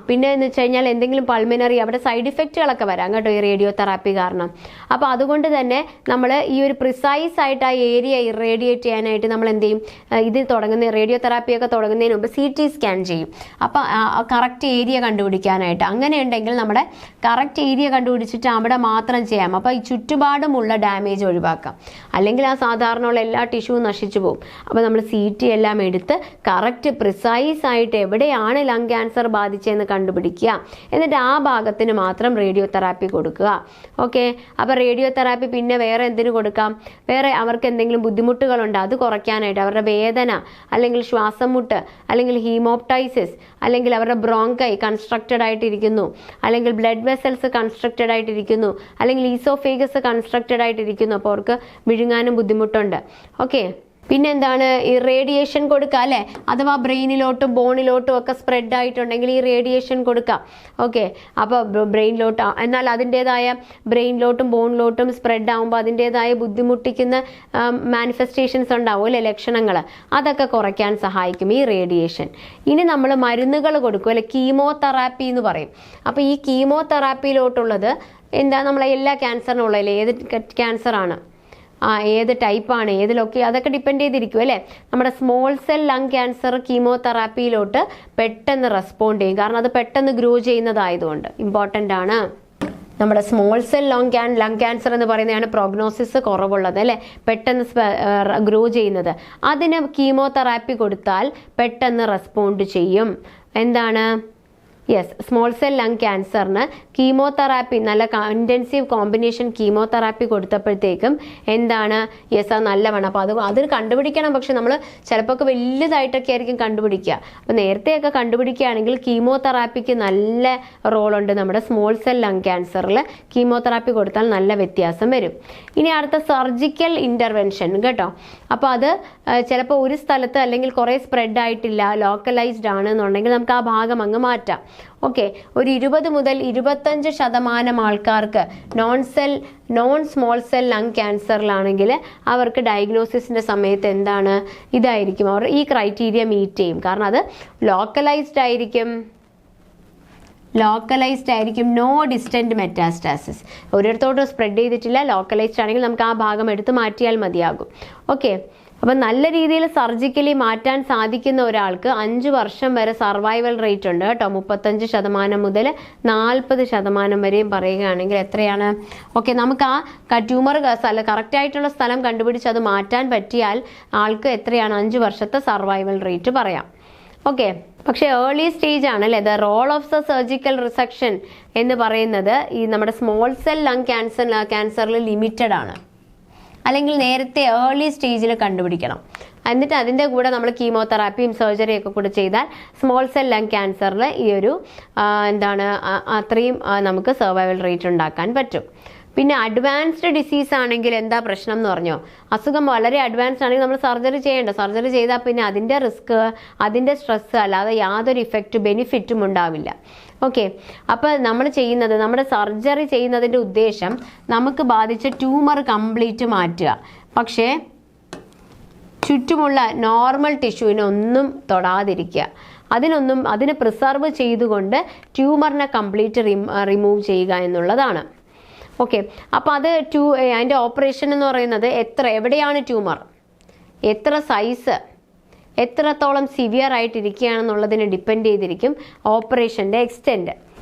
പിന്നെ എന്ന് വെച്ച് കഴിഞ്ഞാൽ എന്തെങ്കിലും പൾമിനറി അവിടെ സൈഡ് ഇഫക്റ്റുകളൊക്കെ വരാം കേട്ടോ ഈ റേഡിയോ തെറാപ്പി കാരണം. അപ്പോൾ അതുകൊണ്ട് തന്നെ നമ്മൾ ഈ ഒരു പ്രിസൈസ് ആയിട്ട് ആ ഏരിയ ഇറേഡിയേറ്റ് ചെയ്യാനായിട്ട് നമ്മൾ എന്ത് ചെയ്യും, ഇത് തുടങ്ങുന്ന റേഡിയോ തെറാപ്പിയൊക്കെ തുടങ്ങുന്നതിന് മുമ്പ് CT സ്കാൻ ചെയ്യും. അപ്പോൾ കറക്റ്റ് ഏരിയ കണ്ടുപിടിക്കാനായിട്ട്, അങ്ങനെ ഉണ്ടെങ്കിൽ നമ്മുടെ കറക്റ്റ് ഏരിയ കണ്ടുപിടിച്ചിട്ട് അവിടെ മാത്രം ചെയ്യാം. അപ്പോൾ ഈ ചുറ്റുപാടുമുള്ള ഡാമേജ് ഒഴിവാക്കാം, അല്ലെങ്കിൽ ആ സാധാരണയുള്ള എല്ലാ ടിഷ്യൂവും നശിച്ചു പോകും. അപ്പോൾ നമ്മൾ CT എല്ലാം എടുത്ത് കറക്റ്റ് പ്രിസൈസ് ആയിട്ട് എവിടെയാണ് ലങ് ക്യാൻസർ ബാധിച്ചതെന്ന് കണ്ടുപിടിക്കുക, എന്നിട്ട് ആ ഭാഗത്തിന് മാത്രം റേഡിയോ തെറാപ്പി കൊടുക്കുക. ഓക്കെ, അപ്പോൾ റേഡിയോ തെറാപ്പി പിന്നെ വേറെ എന്തിനു കൊടുക്കാം, വേറെ അവർക്ക് എന്തെങ്കിലും ബുദ്ധിമുട്ടുകളുണ്ട് അത് കുറയ്ക്കാനായിട്ട്, അവരുടെ വേദന അല്ലെങ്കിൽ ശ്വാസം മുട്ട് അല്ലെങ്കിൽ ഹീമോപ്റ്റൈസിസ് അല്ലെങ്കിൽ അവരുടെ ബ്രോങ്കൈ കൺസ്ട്രക്റ്റഡ് ആയിട്ടിരിക്കുന്നു, അല്ലെങ്കിൽ ബ്ലഡ് വെസൽസ് കൺസ്ട്രക്റ്റഡ് ആയിട്ടിരിക്കുന്നു, അല്ലെങ്കിൽ ഈസോഫേഗസ് കൺസ്ട്രക്റ്റഡ് ആയിട്ടിരിക്കുന്നു, അപ്പോൾ അവർക്ക് വിഴുങ്ങാനും ബുദ്ധിമുട്ടുണ്ട്. ഓക്കെ, പിന്നെ എന്താണ്, ഈ റേഡിയേഷൻ കൊടുക്കുക അല്ലേ, അഥവാ ബ്രെയിനിലോട്ടും ബോണിലോട്ടും ഒക്കെ സ്പ്രെഡ് ആയിട്ടുണ്ടെങ്കിൽ ഈ റേഡിയേഷൻ കൊടുക്കാം. ഓക്കെ, അപ്പോൾ ബ്രെയിനിലോട്ട്, എന്നാൽ അതിൻ്റെതായ ബ്രെയിനിലോട്ടും ബോണിലോട്ടും സ്പ്രെഡ് ആകുമ്പോൾ അതിൻ്റെതായ ബുദ്ധിമുട്ടിക്കുന്ന മാനിഫെസ്റ്റേഷൻസ് ഉണ്ടാവും അല്ലേ, ലക്ഷണങ്ങൾ, അതൊക്കെ കുറയ്ക്കാൻ സഹായിക്കും ഈ റേഡിയേഷൻ. ഇനി നമ്മൾ മരുന്നുകൾ കൊടുക്കും അല്ലെ, കീമോതെറാപ്പി എന്ന് പറയും. അപ്പോൾ ഈ കീമോതെറാപ്പിയിലോട്ടുള്ളത് എന്താ, നമ്മളെ എല്ലാ ക്യാൻസറിനും ഉള്ളതല്ലേ, ഏത് ക്യാൻസറാണ്, ഏത് ടൈപ്പാണ്, ഏതിലൊക്കെ അതൊക്കെ ഡിപ്പെൻഡ് ചെയ്തിരിക്കും അല്ലേ. നമ്മുടെ സ്മോൾ സെൽ ലങ് ക്യാൻസർ കീമോതെറാപ്പിയിലോട്ട് പെട്ടെന്ന് റെസ്പോണ്ട് ചെയ്യും, കാരണം അത് പെട്ടെന്ന് ഗ്രോ ചെയ്യുന്നതായതുകൊണ്ട് ഇമ്പോർട്ടൻ്റ് ആണ്. നമ്മുടെ സ്മോൾ സെൽ ലങ് ക്യാൻസർ എന്ന് പറയുന്നതാണ് പ്രോഗ്നോസിസ് കുറവുള്ളത് അല്ലേ, പെട്ടെന്ന് ഗ്രോ ചെയ്യുന്നത്. അതിന് കീമോതെറാപ്പി കൊടുത്താൽ പെട്ടെന്ന് റെസ്പോണ്ട് ചെയ്യും. എന്താണ്, യെസ്, സ്മോൾ സെൽ ലങ് ക്യാൻസറിന് കീമോതെറാപ്പി, നല്ല ഇൻറ്റൻസീവ് കോമ്പിനേഷൻ കീമോതെറാപ്പി കൊടുത്തപ്പോഴത്തേക്കും എന്താണ്, യെസ്, അത് നല്ലതാണ്. അപ്പോൾ അതിന് കണ്ടുപിടിക്കണം, പക്ഷെ നമ്മൾ ചിലപ്പോൾ വലുതായിട്ടൊക്കെ ആയിരിക്കും കണ്ടുപിടിക്കുക. അപ്പോൾ നേരത്തെയൊക്കെ കണ്ടുപിടിക്കുകയാണെങ്കിൽ കീമോതെറാപ്പിക്ക് നല്ല റോളുണ്ട്. നമ്മുടെ സ്മോൾ സെൽ ലങ് ക്യാൻസറിൽ കീമോതെറാപ്പി കൊടുത്താൽ നല്ല വ്യത്യാസം വരും. ഇനി അടുത്ത സർജിക്കൽ ഇൻ്റർവെൻഷൻ കേട്ടോ. അപ്പോൾ അത് ചിലപ്പോൾ ഒരു സ്ഥലത്ത് അല്ലെങ്കിൽ കുറേ സ്പ്രെഡ് ആയിട്ടില്ല, ലോക്കലൈസ്ഡ് ആണ് എന്നുണ്ടെങ്കിൽ നമുക്ക് ആ ഭാഗം അങ്ങ് മാറ്റാം. ഓക്കെ, ഒരു 20 മുതൽ 25% ആൾക്കാർക്ക് നോൺ സ്മോൾ സെൽ ലങ് ക്യാൻസറിലാണെങ്കിൽ അവർക്ക് ഡയഗ്നോസിസിൻ്റെ സമയത്ത് എന്താണ്, ഇതായിരിക്കും, അവർ ഈ ക്രൈറ്റീരിയ മീറ്റ് ചെയ്യും. കാരണം അത് ലോക്കലൈസ്ഡ് ആയിരിക്കും, ലോക്കലൈസ്ഡ് ആയിരിക്കും, നോ ഡിസ്റ്റൻറ്റ് മെറ്റാസ്റ്റാസിസ്. ഒരിടത്തോട്ട് സ്പ്രെഡ് ചെയ്തിട്ടില്ല, ലോക്കലൈസ്ഡ് ആണെങ്കിൽ നമുക്ക് ആ ഭാഗം എടുത്ത് മാറ്റിയാൽ മതിയാകും. ഓക്കെ, അപ്പം നല്ല രീതിയിൽ സർജിക്കലി മാറ്റാൻ സാധിക്കുന്ന ഒരാൾക്ക് 5 വർഷം വരെ സർവൈവൽ റേറ്റ് ഉണ്ട് കേട്ടോ. 35% മുതൽ 40% വരെയും പറയുകയാണെങ്കിൽ എത്രയാണ്? ഓക്കെ, നമുക്ക് ആ ട്യൂമർ കറക്റ്റായിട്ടുള്ള സ്ഥലം കണ്ടുപിടിച്ച് അത് മാറ്റാൻ പറ്റിയാൽ ആൾക്ക് എത്രയാണ് 5 വർഷത്തെ സർവൈവൽ റേറ്റ് പറയാം. ഓക്കെ, പക്ഷേ ഏർലി സ്റ്റേജ് ആണ് അല്ലേ. The role of the surgical resection എന്ന് പറയുന്നത് ഈ നമ്മുടെ സ്മോൾ സെൽ ലങ് ക്യാൻസറിൽ ലിമിറ്റഡ് ആണ്, അല്ലെങ്കിൽ നേരത്തെ ഏർലി സ്റ്റേജിൽ കണ്ടുപിടിക്കണം. എന്നിട്ട് അതിൻ്റെ കൂടെ നമ്മൾ കീമോതെറാപ്പിയും സർജറിയൊക്കെ കൂടെ ചെയ്താൽ സ്മോൾ സെൽ ലങ് ക്യാൻസറിൽ ഈ ഒരു അത്രയും നമുക്ക് സർവൈവൽ റേറ്റ് ഉണ്ടാക്കാൻ പറ്റും. പിന്നെ അഡ്വാൻസ്ഡ് ഡിസീസ് ആണെങ്കിൽ എന്താ പ്രശ്നം എന്ന് പറഞ്ഞോ? അസുഖം വളരെ അഡ്വാൻസ്ഡ് ആണെങ്കിൽ നമ്മൾ സർജറി ചെയ്യേണ്ട. സർജറി ചെയ്താൽ പിന്നെ അതിൻ്റെ റിസ്ക്, അതിൻ്റെ സ്ട്രെസ് അല്ലാതെ യാതൊരു ബെനിഫിറ്റും ഉണ്ടാവില്ല. ഓക്കെ, അപ്പോൾ നമ്മൾ ചെയ്യുന്നത്, നമ്മുടെ സർജറി ചെയ്യുന്നതിൻ്റെ ഉദ്ദേശം നമുക്ക് ബാധിച്ച ട്യൂമർ കംപ്ലീറ്റ് മാറ്റുക. പക്ഷേ ചുറ്റുമുള്ള നോർമൽ ടിഷ്യൂവിനൊന്നും തൊടാതിരിക്കുക, അതിനെ പ്രിസർവ് ചെയ്തുകൊണ്ട് ട്യൂമറിനെ കംപ്ലീറ്റ് റിമൂവ് ചെയ്യുക എന്നുള്ളതാണ്. ഓക്കെ, അപ്പോൾ അതിൻ്റെ ഓപ്പറേഷൻ എന്ന് പറയുന്നത് എവിടെയാണ് ട്യൂമർ, എത്ര സൈസ്, എത്രത്തോളം സിവിയർ ആയിട്ടിരിക്കുകയാണെന്നുള്ളതിനെ ഡിപ്പെൻഡ് ചെയ്തിരിക്കും ഓപ്പറേഷൻ്റെ എക്സ്റ്റെൻറ്റ്.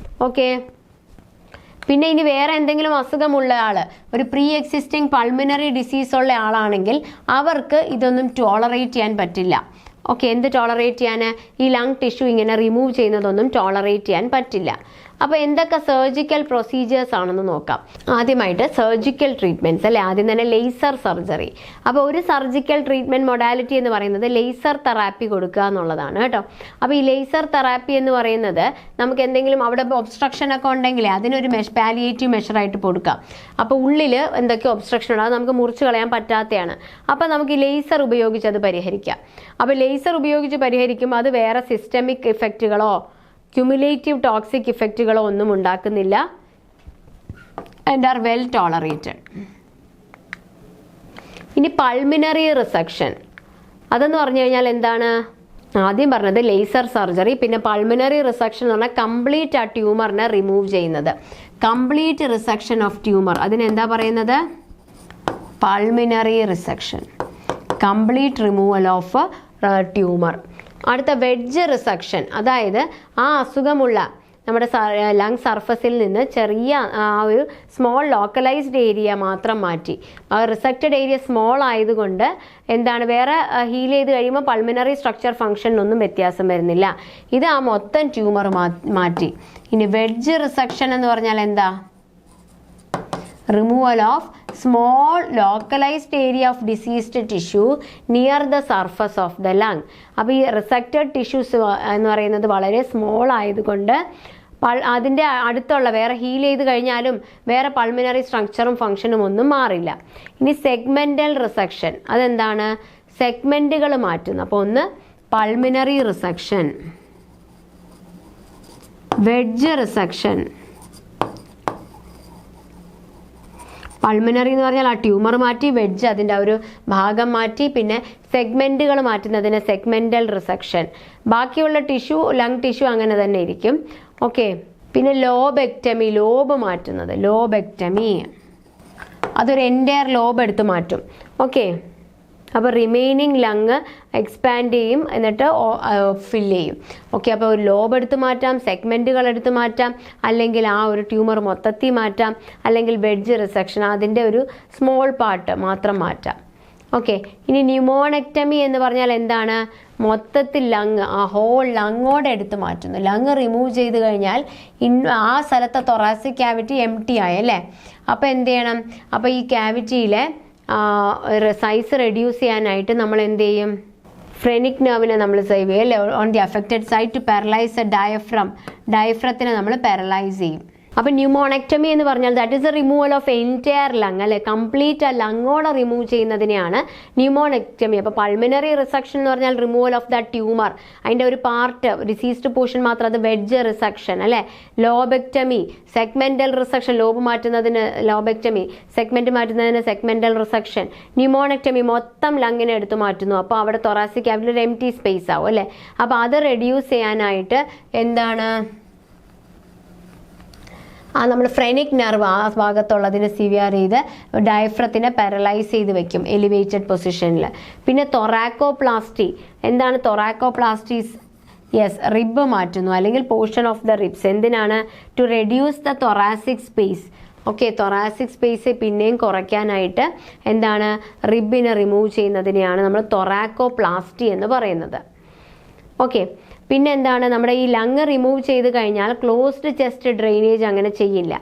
ഓക്കെ, പിന്നെ ഇനി വേറെ എന്തെങ്കിലും അസുഖമുള്ള ആൾ, ഒരു പ്രീ എക്സിസ്റ്റിംഗ് പൾമിനറി ഡിസീസ് ഉള്ള ആളാണെങ്കിൽ അവർക്ക് ഇതൊന്നും ടോളറേറ്റ് ചെയ്യാൻ പറ്റില്ല. ഓക്കെ, എന്ത് ടോളറേറ്റ് ചെയ്യാൻ? ഈ ലങ് ടിഷ്യൂ ഇങ്ങനെ റിമൂവ് ചെയ്യുന്നതൊന്നും ടോളറേറ്റ് ചെയ്യാൻ പറ്റില്ല. അപ്പോൾ എന്തൊക്കെ സർജിക്കൽ പ്രൊസീജിയേഴ്സ് ആണെന്ന് നോക്കാം. ആദ്യമായിട്ട് സർജിക്കൽ ട്രീറ്റ്മെൻറ്റ്സ് അല്ലേ. ആദ്യം തന്നെ ലേസർ സർജറി. അപ്പോൾ ഒരു സർജിക്കൽ ട്രീറ്റ്മെൻറ്റ് മൊഡാലിറ്റി എന്ന് പറയുന്നത് ലേസർ തെറാപ്പി കൊടുക്കുക എന്നുള്ളതാണ് കേട്ടോ. അപ്പോൾ ഈ ലേസർ തെറാപ്പി എന്ന് പറയുന്നത് നമുക്ക് എന്തെങ്കിലും അവിടെ ഒബ്സ്ട്രക്ഷൻ ഒക്കെ ഉണ്ടെങ്കിൽ അതിനൊരു പാലിയേറ്റീവ് മെഷറായിട്ട് കൊടുക്കാം. അപ്പോൾ ഉള്ളിൽ എന്തൊക്കെ ഒബ്സ്ട്രക്ഷൻ ഉണ്ട് അത് നമുക്ക് മുറിച്ച് കളയാൻ പറ്റാത്തതാണ്. അപ്പോൾ നമുക്ക് ഈ ലേസർ ഉപയോഗിച്ച് അത് പരിഹരിക്കാം. അപ്പോൾ ലേസർ ഉപയോഗിച്ച് പരിഹരിക്കുമ്പോൾ അത് വേറെ സിസ്റ്റമിക് ഇഫക്റ്റുകളോ ക്യുമുലേറ്റീവ് ടോക്സിക് ഇഫക്റ്റുകളോ ഒന്നും ഉണ്ടാക്കുന്നില്ല, ആൻഡ് ആർ വെൽ ടോളറേറ്റഡ്. ഇനി പൾമിനറി റിസെക്ഷൻ അതെന്ന് പറഞ്ഞു കഴിഞ്ഞാൽ എന്താണ്? ആദ്യം പറഞ്ഞത് ലേസർ സർജറി, പിന്നെ പൾമിനറി റിസെക്ഷൻ എന്ന് പറഞ്ഞാൽ കംപ്ലീറ്റ് ആ ട്യൂമറിനെ റിമൂവ് ചെയ്യുന്നത്. കംപ്ലീറ്റ് റിസെക്ഷൻ ഓഫ് ട്യൂമർ, അതിനെന്താ പറയുന്നത്? Pulmonary resection, complete removal of tumour. അടുത്ത വെഡ്ജ് റിസെക്ഷൻ, അതായത് ആ അസുഖമുള്ള നമ്മുടെ ലങ് സർഫസിൽ നിന്ന് ചെറിയ ഒരു സ്മോൾ ലോക്കലൈസ്ഡ് ഏരിയ മാത്രം മാറ്റി. റിസെക്റ്റഡ് ഏരിയ സ്മോൾ ആയതുകൊണ്ട് വേറെ ഹീൽ ചെയ്ത് കഴിയുമ്പോൾ പൾമിനറി സ്ട്രക്ചർ ഫംഗ്ഷനൊന്നും വ്യത്യാസം വരുന്നില്ല. ഇത് ആ മൊത്തം ട്യൂമർ മാറ്റി. ഇനി വെഡ്ജ് റിസെക്ഷൻ എന്ന് പറഞ്ഞാൽ എന്താ? Removal of small localised area of diseased tissue near the surface of the lung. അപ്പോൾ ഈ റിസെക്റ്റഡ് ടിഷ്യൂസ് എന്ന് പറയുന്നത് വളരെ സ്മോൾ ആയതുകൊണ്ട് അതിൻ്റെ അടുത്തുള്ള വേറെ ഹീൽ ചെയ്ത് കഴിഞ്ഞാലും വേറെ പൾമിനറി സ്ട്രക്ചറും ഫംഗ്ഷനും ഒന്നും മാറില്ല. ഇനി സെഗ്മെൻ്റൽ റിസെക്ഷൻ, അതെന്താണ്? സെഗ്മെൻറ്റുകൾ മാറ്റുന്നു. അപ്പോൾ ഒന്ന് pulmonary resection, wedge resection. Pulmonary എന്ന് പറഞ്ഞാൽ ആ ട്യൂമർ മാറ്റി, വെഡ്ജ് അതിൻ്റെ ഒരു ഭാഗം മാറ്റി, പിന്നെ സെഗ്മെൻറ്റുകൾ മാറ്റുന്നതിന് സെഗ്മെൻ്റൽ റിസെക്ഷൻ. ബാക്കിയുള്ള ടിഷ്യൂ ലങ് ടിഷ്യൂ അങ്ങനെ തന്നെ ഇരിക്കും. ഓക്കെ, പിന്നെ ലോബെക്ടമി, ലോബ് മാറ്റുന്നത്, ലോബെക്ടമി അതൊരു എൻറ്റയർ ലോബ് എടുത്ത് മാറ്റും. ഓക്കെ, അപ്പോൾ റിമൈനിങ് ലങ് എക്സ്പാൻഡ് ചെയ്യും, എന്നിട്ട് ഫിൽ ചെയ്യും. ഓക്കെ, അപ്പോൾ ഒരു ലോബ് എടുത്ത് മാറ്റാം, സെഗ്മെൻറ്റുകൾ എടുത്ത് മാറ്റാം, അല്ലെങ്കിൽ ആ ഒരു ട്യൂമർ മൊത്തത്തിൽ മാറ്റാം, അല്ലെങ്കിൽ വെഡ്ജ് റിസെക്ഷൻ അതിൻ്റെ ഒരു സ്മോൾ പാർട്ട് മാത്രം മാറ്റാം. ഓക്കെ, ഇനി ന്യൂമോണെക്ടമി എന്ന് പറഞ്ഞാൽ എന്താണ്? മൊത്തത്തിൽ ലങ്, ആ ഹോൾ ലങ്ങോടെ എടുത്ത് മാറ്റുന്നു. ലങ് റിമൂവ് ചെയ്ത് കഴിഞ്ഞാൽ ആ സ്ഥലത്തെ തൊറാസിക് ക്യാവിറ്റി എം ടി ആയി അല്ലേ. അപ്പോൾ എന്ത് ചെയ്യണം? അപ്പോൾ ഈ ക്യാവിറ്റിയിലെ സൈസ് റെഡ്യൂസ് ചെയ്യാനായിട്ട് നമ്മൾ എന്ത് ചെയ്യും? ഫ്രെനിക് നെർവിനെ നമ്മൾ സേവ് ചെയ്യും അല്ലേ, on the affected site to paralyse a ഡയഫ്രത്തിനെ നമ്മൾ പാരലൈസ് ചെയ്യും. അപ്പം ന്യൂമോണെക്ടമി എന്ന് പറഞ്ഞാൽ that is a removal of entire lung അല്ലെ, കംപ്ലീറ്റ് ആ ലങ്ങോടെ റിമൂവ് ചെയ്യുന്നതിനെയാണ് ന്യൂമോണെക്ടമി. അപ്പോൾ പൾമിനറി റിസെക്ഷൻ എന്ന് പറഞ്ഞാൽ റിമൂവൽ ഓഫ് ദ ട്യൂമർ, അതിൻ്റെ ഒരു പാർട്ട് ഡിസീസ്ഡ് പോർഷൻ മാത്രം, അത് വെഡ്ജ് റിസെക്ഷൻ അല്ലേ. ലോബെക്ടമി, സെഗ്മെൻ്റൽ റിസെക്ഷൻ, ലോബ് മാറ്റുന്നതിന് ലോബെക്ടമി, സെഗ്മെൻറ്റ് മാറ്റുന്നതിന് സെഗ്മെൻ്റൽ റിസെക്ഷൻ. ന്യൂമോണെക്ടമി മൊത്തം ലങ്ങിനെ എടുത്ത് മാറ്റുന്നു, അപ്പോൾ അവിടെ തൊറാസിക് ക്യാവിറ്റിയിൽ ഒരു എംപ്റ്റി സ്പേസ് ആവും അല്ലേ. അപ്പോൾ അത് റെഡ്യൂസ് ചെയ്യാനായിട്ട് എന്താണ്? നമ്മൾ ഫ്രെനിക് നെർവ് ആ ഭാഗത്തുള്ളതിനെ സിവിയർ ചെയ്ത് ഡയഫ്രത്തിനെ പാരലൈസ് ചെയ്ത് വെക്കും എലിവേറ്റഡ് പൊസിഷനിൽ. പിന്നെ തൊറാക്കോപ്ലാസ്റ്റി. എന്താണ് തൊറാക്കോപ്ലാസ്റ്റീസ്? യെസ്, റിബ് മാറ്റുന്നു അല്ലെങ്കിൽ പോർഷൻ ഓഫ് ദ റിബ്സ്. എന്തിനാണ്? To reduce the thoracic space. Okay, thoracic space പിന്നെയും കുറയ്ക്കാനായിട്ട് എന്താണ് റിബിനെ റിമൂവ് ചെയ്യുന്നതിനെയാണ് നമ്മൾ തൊറാക്കോപ്ലാസ്റ്റി എന്ന് പറയുന്നത്. ഓക്കെ, പിന്നെ എന്താണ് നമ്മുടെ ഈ ലങ് റിമൂവ് ചെയ്ത് കഴിഞ്ഞാൽ ക്ലോസ്ഡ് ചെസ്റ്റ് ഡ്രെയിനേജ് അങ്ങനെ ചെയ്യില്ല.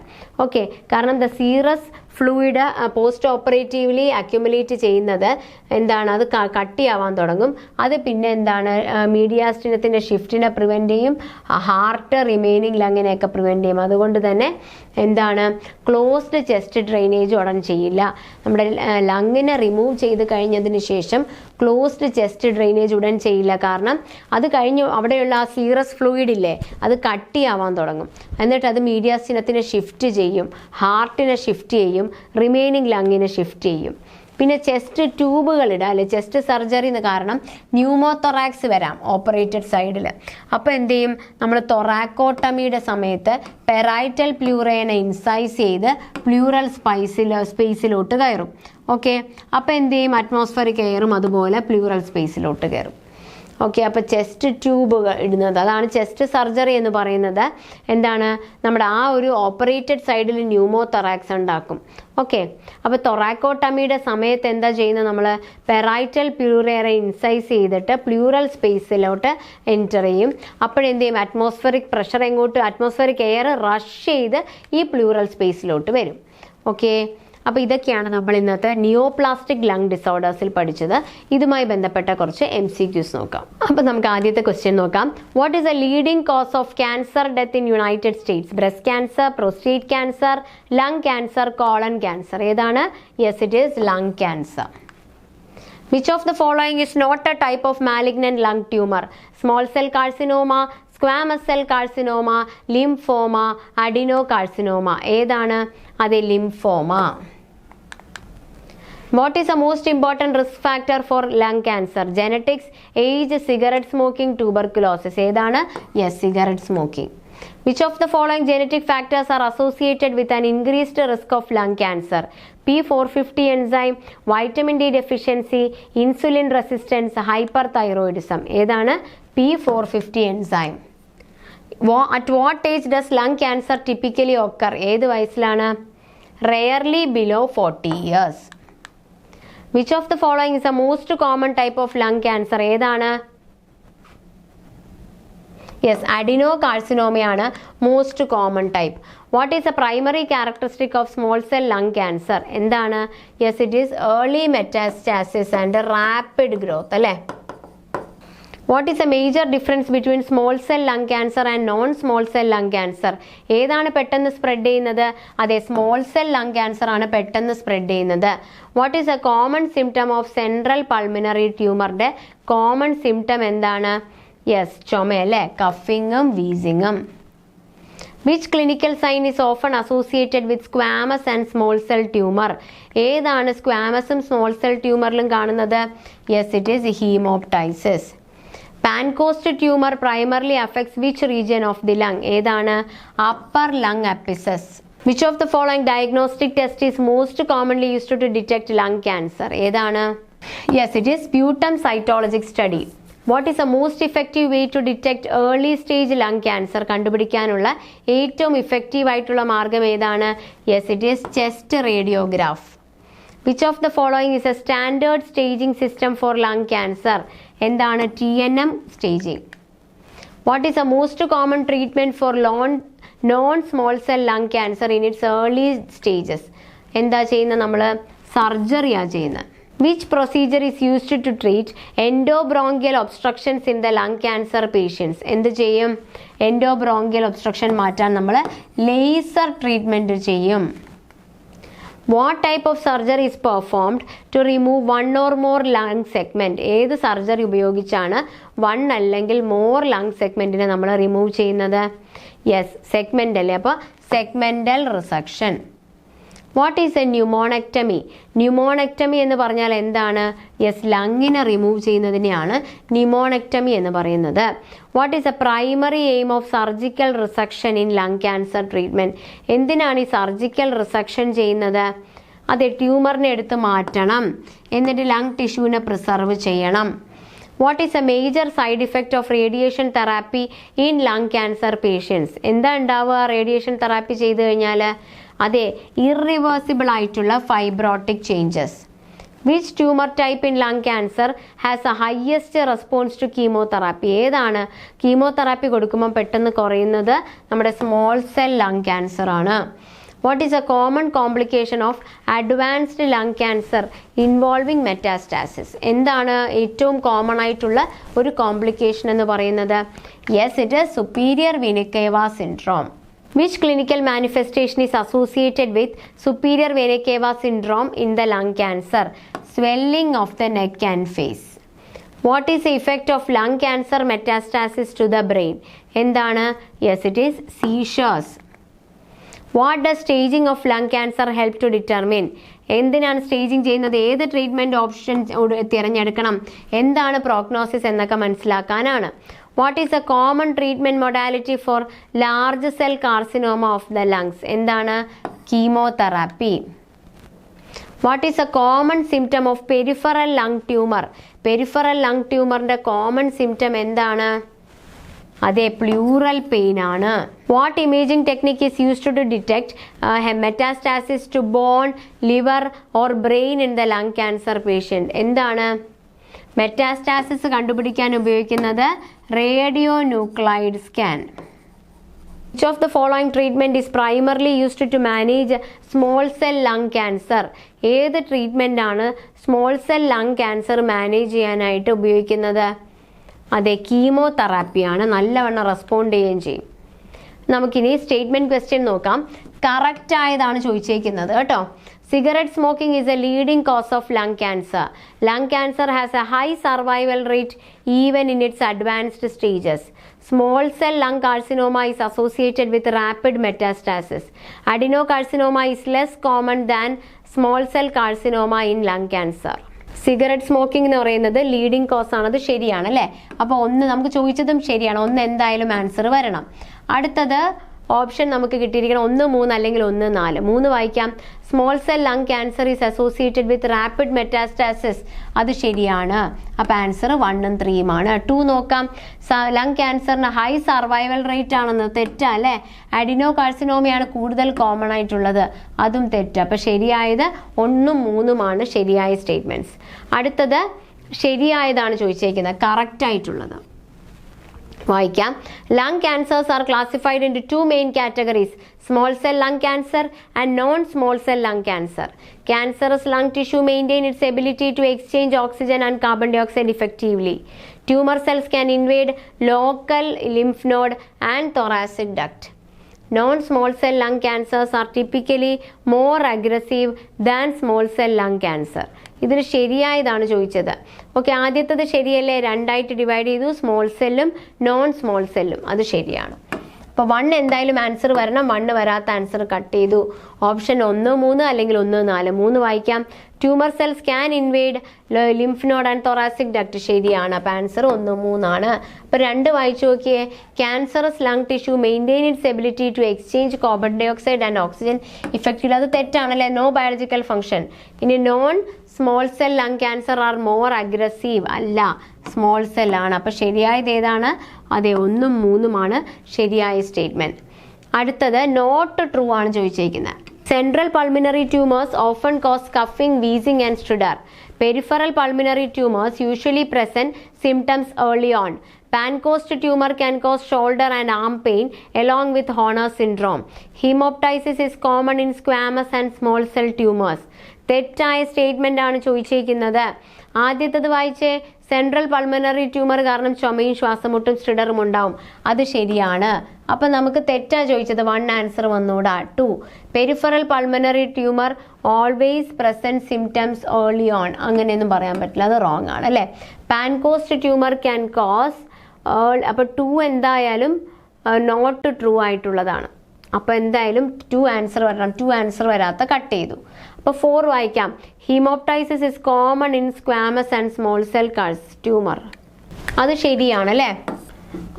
ഓക്കെ, കാരണം the serous fluid post operatively accumulate ചെയ്യുന്നത് എന്താണ്, അത് കട്ടിയാവാൻ തുടങ്ങും. അത് പിന്നെ എന്താണ് മീഡിയാസ്റ്റിനത്തിൻ്റെ ഷിഫ്റ്റിനെ പ്രിവെൻറ്റ് ചെയ്യും, ഹാർട്ട് റിമൈനിങ് ലങ്ങിനെയൊക്കെ പ്രിവെൻറ്റ് ചെയ്യും. അതുകൊണ്ട് തന്നെ എന്താണ് ക്ലോസ്ഡ് ചെസ്റ്റ് ഡ്രെയിനേജ് ഉടൻ ചെയ്യില്ല. നമ്മുടെ ലങ്ങിനെ റിമൂവ് ചെയ്ത് കഴിഞ്ഞതിന് ശേഷം ക്ലോസ്ഡ് ചെസ്റ്റ് ഡ്രെയിനേജ് ഉടൻ ചെയ്യില്ല. കാരണം അത് കഴിഞ്ഞ് അവിടെയുള്ള ആ സീറസ് ഫ്ലൂയിഡ് ഇല്ലേ, അത് കട്ടിയാവാൻ തുടങ്ങും. എന്നിട്ട് അത് മീഡിയാസ്റ്റിനത്തിനെ ഷിഫ്റ്റ് ചെയ്യും, ഹാർട്ടിനെ ഷിഫ്റ്റ് ചെയ്യും, റിമൈനിങ് ലങ്ങിനെ ഷിഫ്റ്റ് ചെയ്യും. പിന്നെ ചെസ്റ്റ് ട്യൂബുകൾ ഇടുക അല്ലെ, ചെസ്റ്റ് സർജറി എന്ന് കാരണം ന്യൂമോതൊറാക്സ് വരാം ഓപ്പറേറ്റഡ് സൈഡിൽ. അപ്പോൾ എന്ത് ചെയ്യും, നമ്മൾ തൊറാക്കോട്ടമിയുടെ സമയത്ത് പെറൈറ്റൽ പ്ലൂറേനെ ഇൻസൈസ് ചെയ്ത് പ്ലൂറൽ സ്പേസിലോട്ട് കയറും. ഓക്കെ, അപ്പോൾ എന്ത് ചെയ്യും, അറ്റ്മോസ്ഫറിക് എയറും അതുപോലെ പ്ലൂറൽ സ്പേസിലോട്ട് കയറും. ഓക്കെ, അപ്പോൾ ചെസ്റ്റ് ട്യൂബ് ഇടുന്നത്, അതാണ് ചെസ്റ്റ് സർജറി എന്ന് പറയുന്നത്. എന്താണ് നമ്മുടെ ആ ഒരു ഓപ്പറേറ്റഡ് സൈഡിൽ ന്യൂമോതൊറാക്സ് ഉണ്ടാക്കും. ഓക്കെ, അപ്പോൾ തൊറാക്കോട്ടമിയുടെ സമയത്ത് എന്താ ചെയ്യുന്നത്, നമ്മൾ പെറൈറ്റൽ പ്ലൂറേറെ ഇൻസൈസ് ചെയ്തിട്ട് പ്ലൂറൽ സ്പേസിലോട്ട് എൻറ്റർ ചെയ്യും. അപ്പോഴെന്ത് ചെയ്യും, അറ്റ്മോസ്ഫറിക് പ്രഷർ എങ്ങോട്ട്, അറ്റ്മോസ്ഫറിക് എയർ റഷ് ചെയ്ത് ഈ പ്ലൂറൽ സ്പേസിലോട്ട് വരും. ഓക്കെ, അപ്പോൾ ഇതൊക്കെയാണ് നമ്മൾ ഇന്നത്തെ നിയോപ്ലാസ്റ്റിക് ലങ് ഡിസോർഡേഴ്സിൽ പഠിച്ചത്. ഇതുമായി ബന്ധപ്പെട്ട കുറച്ച് MCQs നോക്കാം. അപ്പോൾ നമുക്ക് ആദ്യത്തെ ക്വസ്റ്റ്യൻ നോക്കാം. What is a leading cause of cancer death in United States? Breast cancer, prostate cancer, lung cancer, colon cancer. ഏതാണ്? Yes, it is lung cancer. Which of the following is not a type of malignant lung tumor? Small cell carcinoma, squamous cell carcinoma, lymphoma, adenocarcinoma. ഏതാണ്? അത് lymphoma. What is the most important risk factor for lung cancer? Genetics, age, cigarette smoking, tuberculosis. ഏതാണ്? Yes, cigarette smoking. Which of the following genetic factors are associated with an increased risk of lung cancer? P450 enzyme, vitamin D deficiency, insulin resistance, hyperthyroidism. ഏതാണ്? P450 enzyme. At what age does lung cancer typically occur? ഏത് വയസ്സിലാണ്? Rarely below 40 years. Which of the following is the most common type of lung cancer? ഏതാണ്? Yes, adenocarcinoma most common type. What is the primary characteristic of small cell lung cancer? എന്താണ്? Yes, it is early metastasis and rapid growth. അല്ലേ? What is the major difference between small cell lung cancer and non-small cell lung cancer? ഏതാണ് പെട്ടെന്ന് spread ചെയ്യുന്നത്? അതെ, small cell lung cancer ആണ് പെട്ടെന്ന് spread ചെയ്യുന്നത്. What is a common symptom of central pulmonary ട്യൂമറിന്റെ common symptom എന്താണ്? Yes, ചുമ അല്ലേ, കഫിങ്ങും വീസിങ്ങും. Which clinical sign is often associated with squamous and small cell tumour? ഏതാണ് സ്ക്വാമസും സ്മോൾ സെൽ ട്യൂമറിലും കാണുന്നത്? Yes, it is haemoptysis. Pancoast tumor primarily affects which region of the lung? ഏതാണ്? upper lung abscess. Which of the following diagnostic test is most commonly used to detect lung cancer? ഏതാണ്? Yes, it is sputum cytologic study. What is the most effective way to detect early stage lung cancer? കണ്ടുപിടിക്കാനുള്ള ഏറ്റവും effective ആയിട്ടുള്ള മാർഗം ഏതാണ്? Yes, it is chest radiograph. Which of the following is a standard staging system for lung cancer? എന്താണ്? TNM staging. What is the most common treatment for non-small cell lung cancer in its early stages? എന്താ ചെയ്യുന്നത്? നമ്മൾ സർജറിയാണ് ചെയ്യുന്നത്. Which procedure is used to treat endobronchial obstructions in the lung cancer patients? എന്ത് ചെയ്യും? endobronchial obstruction മാറ്റാൻ നമ്മൾ laser treatment ചെയ്യും. What type of surgery is performed to remove one or more lung segment? ഏത് സർജറി ഉപയോഗിച്ചാണ് one അല്ലെങ്കിൽ more lung സെഗ്മെന്റിനെ നമ്മൾ remove ചെയ്യുന്നത്? യെസ്, സെഗ്മെന്റ് അല്ലേ, അപ്പോൾ segmental resection. What is A ന്യൂമോണക്ടമി? ന്യൂമോണക്ടമി എന്ന് പറഞ്ഞാൽ എന്താണ്? യെസ്, ലങ്ങിനെ റിമൂവ് ചെയ്യുന്നതിനെയാണ് ന്യൂമോണക്ടമി എന്ന് പറയുന്നത്. What is A primary aim of surgical resection in lung cancer treatment? എന്തിനാണ് ഈ സർജിക്കൽ റിസക്ഷൻ ചെയ്യുന്നത്? അതെ, ട്യൂമറിനെ എടുത്ത് മാറ്റണം, എന്നിട്ട് ലങ് ടിഷ്യൂവിനെ പ്രിസർവ് ചെയ്യണം. What is a major side effect of radiation therapy in lung cancer patients? എന്താ ഉണ്ടാവുക റേഡിയേഷൻ തെറാപ്പി ചെയ്ത് കഴിഞ്ഞാൽ? അതെ, ഇറിവേഴ്സിബിൾ ആയിട്ടുള്ള fibrotic changes. Which tumour type in lung cancer has a highest response to chemotherapy? ഏതാണ് chemotherapy കൊടുക്കുമ്പോൾ പെട്ടെന്ന് കുറയുന്നത്? നമ്മുടെ സ്മോൾ സെൽ ലങ് ക്യാൻസർ ആണ്. What is a common complication of advanced lung cancer involving metastasis? എന്താണ് ഏറ്റവും common ആയിട്ടുള്ള ഒരു കോംപ്ലിക്കേഷൻ എന്ന് പറയുന്നത്? Yes, it is superior വെന കേവ syndrome. Which clinical manifestation is associated with superior vena cava syndrome in the lung cancer? Swelling of the neck and face. What is the effect of lung cancer metastasis to the brain? എന്താണ്? Yes, it is seizures. What does staging of lung cancer help to determine? എന്തിനാണ് staging ചെയ്യുന്നത്? ഏത് treatment option തിരഞ്ഞെടുക്കണം? എന്താണ് prognosis എന്നൊക്കെ മനസ്സിലാക്കാനാണ്. What is a common treatment modality for large cell carcinoma of the lungs? എന്താണ്? Chemotherapy. What is a common symptom of peripheral lung tumour? Peripheral lung ട്യൂമറിൻ്റെ common symptom എന്താണ്? അതെ, പ്ലൂറൽ പെയിൻ ആണ്. What imaging technique is used to detect metastasis to bone, liver or brain in the lung cancer patient? എന്താണ് metastasis കണ്ടുപിടിക്കാൻ ഉപയോഗിക്കുന്നത്? Radio nuclide scan. Which of the following treatment is primarily used to manage small cell lung cancer? ഏത് treatment ആണ് small cell lung cancer manage ചെയ്യാനായിട്ട് ഉപയോഗിക്കുന്നത്? അതെ, കീമോതെറാപ്പിയാണ്. നല്ലവണ്ണം respond ചെയ്യുകയും ചെയ്യും. നമുക്കിനി സ്റ്റേറ്റ്മെൻറ്റ് ക്വസ്റ്റ്യൻ നോക്കാം. കറക്റ്റ് ആയതാണ് ചോദിച്ചേക്കുന്നത് കേട്ടോ. Cigarette smoking is a leading cause of lung cancer. Lung cancer has a high survival rate even in its advanced stages. Small cell lung carcinoma is associated with rapid metastasis. Adenocarcinoma is less common than small cell carcinoma in lung cancer. Cigarette smoking എന്ന് പറയുന്നത് leading cos ആണ്. അത് ശരിയാണ് അല്ലേ? അപ്പോൾ ഒന്ന് നമുക്ക് ചോദിച്ചതും ശരിയാണ്. ഒന്ന് എന്തായാലും ആൻസർ വരണം. അടുത്തത് ഓപ്ഷൻ നമുക്ക് കിട്ടിയിരിക്കണം 1, 3 അല്ലെങ്കിൽ 1, 4. 3 വായിക്കാം. Small cell lung cancer is associated with rapid metastasis. അത് ശരിയാണ്. അപ്പോൾ ആൻസർ 1ഉം 3ഉം ആണ്. 2 നോക്കാം. ലങ് ക്യാൻസറിന് ഹൈ സർവൈവൽ റേറ്റ് ആണെന്ന്. തെറ്റാ അല്ലേ? അഡിനോ കാർസിനോമയാണ് കൂടുതൽ കോമൺ ആയിട്ടുള്ളത്. അതും തെറ്റ്. അപ്പോൾ ശരിയായത് 1ഉം 3ഉമാണ് ശരിയായ സ്റ്റേറ്റ്മെൻറ്റ്സ്. അടുത്തത് ശരിയായതാണ് ചോദിച്ചേക്കുന്നത്, കറക്റ്റ് ആയിട്ടുള്ളത് വായിക്കാം. Lung cancers are classified into 2 main categories, small cell lung cancer and non small cell lung cancer. Cancerous lung tissue maintain its ability to exchange oxygen and carbon dioxide effectively. Tumor cells can invade local lymph node and thoracic duct. Non-small cell lung cancers are typically more aggressive than small cell lung cancer. ഇതിൽ ശരിയായതാണ് ചോദിച്ചത്. Okay, ആദ്യത്തത് ശരിയല്ലേ? 2ആയിട്ട് divide ചെയ്തു, small സെല്ലും non small സെല്ലും. അത് ശരിയാണ്. അപ്പോൾ 1 എന്തായാലും ആൻസർ വരണം. 1 വരാത്ത ആൻസർ കട്ട് ചെയ്തു. ഓപ്ഷൻ 1, 3 അല്ലെങ്കിൽ 1, 4. 3 വായിക്കാം. Tumour cells can invade lymph node and thoracic duct. ശരിയാണ്. അപ്പോൾ ആൻസർ 1, 3 ആണ്. അപ്പോൾ 2 വായിച്ചു നോക്കിയേ. Cancerous lung tissue maintain its ability to exchange carbon dioxide and oxygen effectively. അത് തെറ്റാണല്ലേ? No biological function. ഇനി non small cell lung cancer are more aggressive. അല്ല, സ്മോൾ സെൽ ആണ്. അപ്പോൾ ശരിയായത് ഏതാണ്? അതെ, 1ഉം 3ഉമാണ് ശരിയായ സ്റ്റേറ്റ്മെൻറ്റ്. അടുത്തത് നോട്ട് ട്രൂ ആണ് ചോദിച്ചിരിക്കുന്നത്. Central pulmonary tumours often cause coughing, wheezing and stridor. Peripheral pulmonary tumours usually present symptoms early on. Pancoast tumor can cause shoulder and arm pain along with Horner syndrome. Hemoptysis is common in squamous and small cell tumors. തെറ്റായ statement ആണ് ചോദിച്ചിരിക്കുന്നത്. ആദ്യത്തത് വായിച്ചേ. Central pulmonary tumour കാരണം ചുമയും ശ്വാസമുട്ടും സ്റ്റിഡറും ഉണ്ടാവും. അത് ശരിയാണ്. അപ്പം നമുക്ക് തെറ്റാ ചോദിച്ചത്. 1 ആൻസർ വന്നൂടാ. 2 peripheral pulmonary tumour always present symptoms early on. അങ്ങനെയൊന്നും പറയാൻ പറ്റില്ല, അത് റോങ് ആണ് അല്ലേ? Pancoast tumour can cause. അപ്പോൾ 2 എന്തായാലും നോട്ട് ട്രൂ ആയിട്ടുള്ളതാണ്. അപ്പോൾ എന്തായാലും 2 ആൻസർ വരണം. 2 ആൻസർ വരാത്ത കട്ട് ചെയ്തു. അപ്പോൾ 4 വായിക്കാം. Haemoptysis is common in squamous and small cell tumour. അത് ശരിയാണ് അല്ലേ?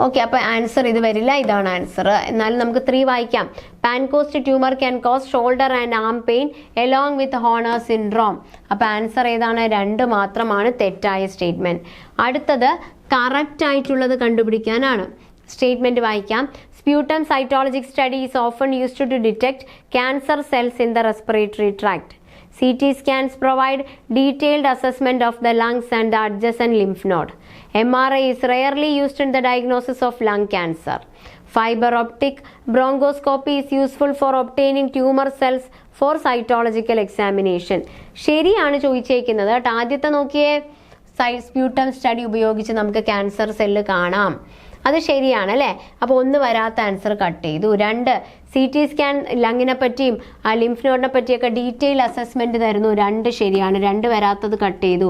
ഓക്കെ, അപ്പോൾ ആൻസർ ഇത് വരില്ല, ഇതാണ് ആൻസർ. എന്നാലും നമുക്ക് 3 വായിക്കാം. Pancoast tumour can cause shoulder and arm pain along with Horner syndrome. അപ്പോൾ ആൻസർ ഏതാണ്? 2 മാത്രമാണ് തെറ്റായ സ്റ്റേറ്റ്മെന്റ്. അടുത്തത് കറക്റ്റ് ആയിട്ടുള്ളത് കണ്ടുപിടിക്കാനാണ്. സ്റ്റേറ്റ്മെന്റ് വായിക്കാം. Sputum cytologic study is often used to detect cancer cells in the respiratory tract. CT scans provide detailed assessment of the lungs and the adjacent lymph node. MRI is rarely used in the diagnosis of lung cancer. Fiber optic bronchoscopy is useful for obtaining tumor cells for cytological examination. ശരിയാണ് ചോദിച്ചേക്കുന്നത് കേട്ടോ. ആദ്യത്തെ നോക്കിയേ, sputum study ഉപയോഗിച്ച് നമുക്ക് cancer cell കാണാം. അത് ശരിയാണ് അല്ലേ? അപ്പോൾ 1 വരാത്ത ആൻസർ കട്ട് ചെയ്തു. 2 CT സ്കാൻ ലങ്ങിനെ പറ്റിയും ലിംഫ് നോഡിനെ പറ്റിയൊക്കെ ഡീറ്റെയിൽ അസസ്മെന്റ് തരുന്നു. 2 ശരിയാണ്. 2 വരാത്തത് കട്ട് ചെയ്തു.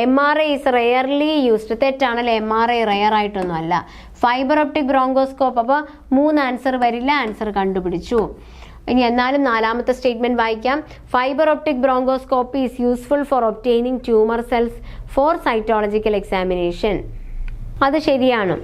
MRI is rarely used. തെറ്റാണല്ലേ? MRI റെയർ ആയിട്ടൊന്നും അല്ല. ഫൈബർ ഒപ്റ്റിക് ബ്രോങ്കോസ്കോപ്പ്, അപ്പോൾ 3 ആൻസർ വരില്ല. ആൻസർ കണ്ടുപിടിച്ചു. ഇനി എന്നാലും 4ാമത്തെ സ്റ്റേറ്റ്മെന്റ് വായിക്കാം. Fibre optic bronchoscopy is useful for obtaining tumour cells four cytological examination. അത് ശരിയാണ്.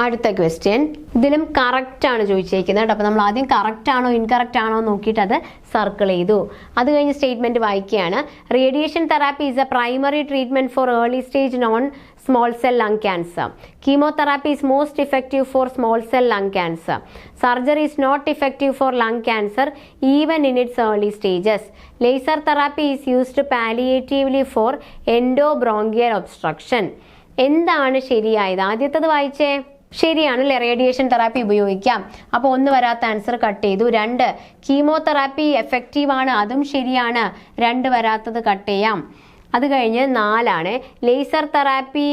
അടുത്ത ക്വസ്റ്റ്യൻ, ഇതിലും കറക്റ്റ് ആണ് ചോദിച്ചേക്കുന്നത് കേട്ടോ. അപ്പോൾ നമ്മൾ ആദ്യം കറക്റ്റ് ആണോ ഇൻകറക്റ്റ് ആണോ നോക്കിയിട്ട് അത് സർക്കിൾ ചെയ്തു. അത് കഴിഞ്ഞ് സ്റ്റേറ്റ്മെന്റ് വായിക്കുകയാണ്. Radiation therapy is A primary treatment four early stage non small cell lung cancer. Chemotherapy is most effective for small cell lung cancer. Surgery is not effective for lung cancer even in its early stages. Laser therapy is used palliatively for endobronchial obstruction. എന്താണ് ശരിയായത്? ആദ്യത്തത് വായിച്ചേ. ശരിയാണല്ലേ? Radiation therapy ഉപയോഗിക്കാം. അപ്പോൾ 1 വരാത്ത answer cut ചെയ്തു. 2 chemotherapy effective ആണ്. അതും ശരിയാണ്. 2 വരാത്തത് കട്ട് ചെയ്യാം. അത് കഴിഞ്ഞ് 4 ലേസർ തെറാപ്പി,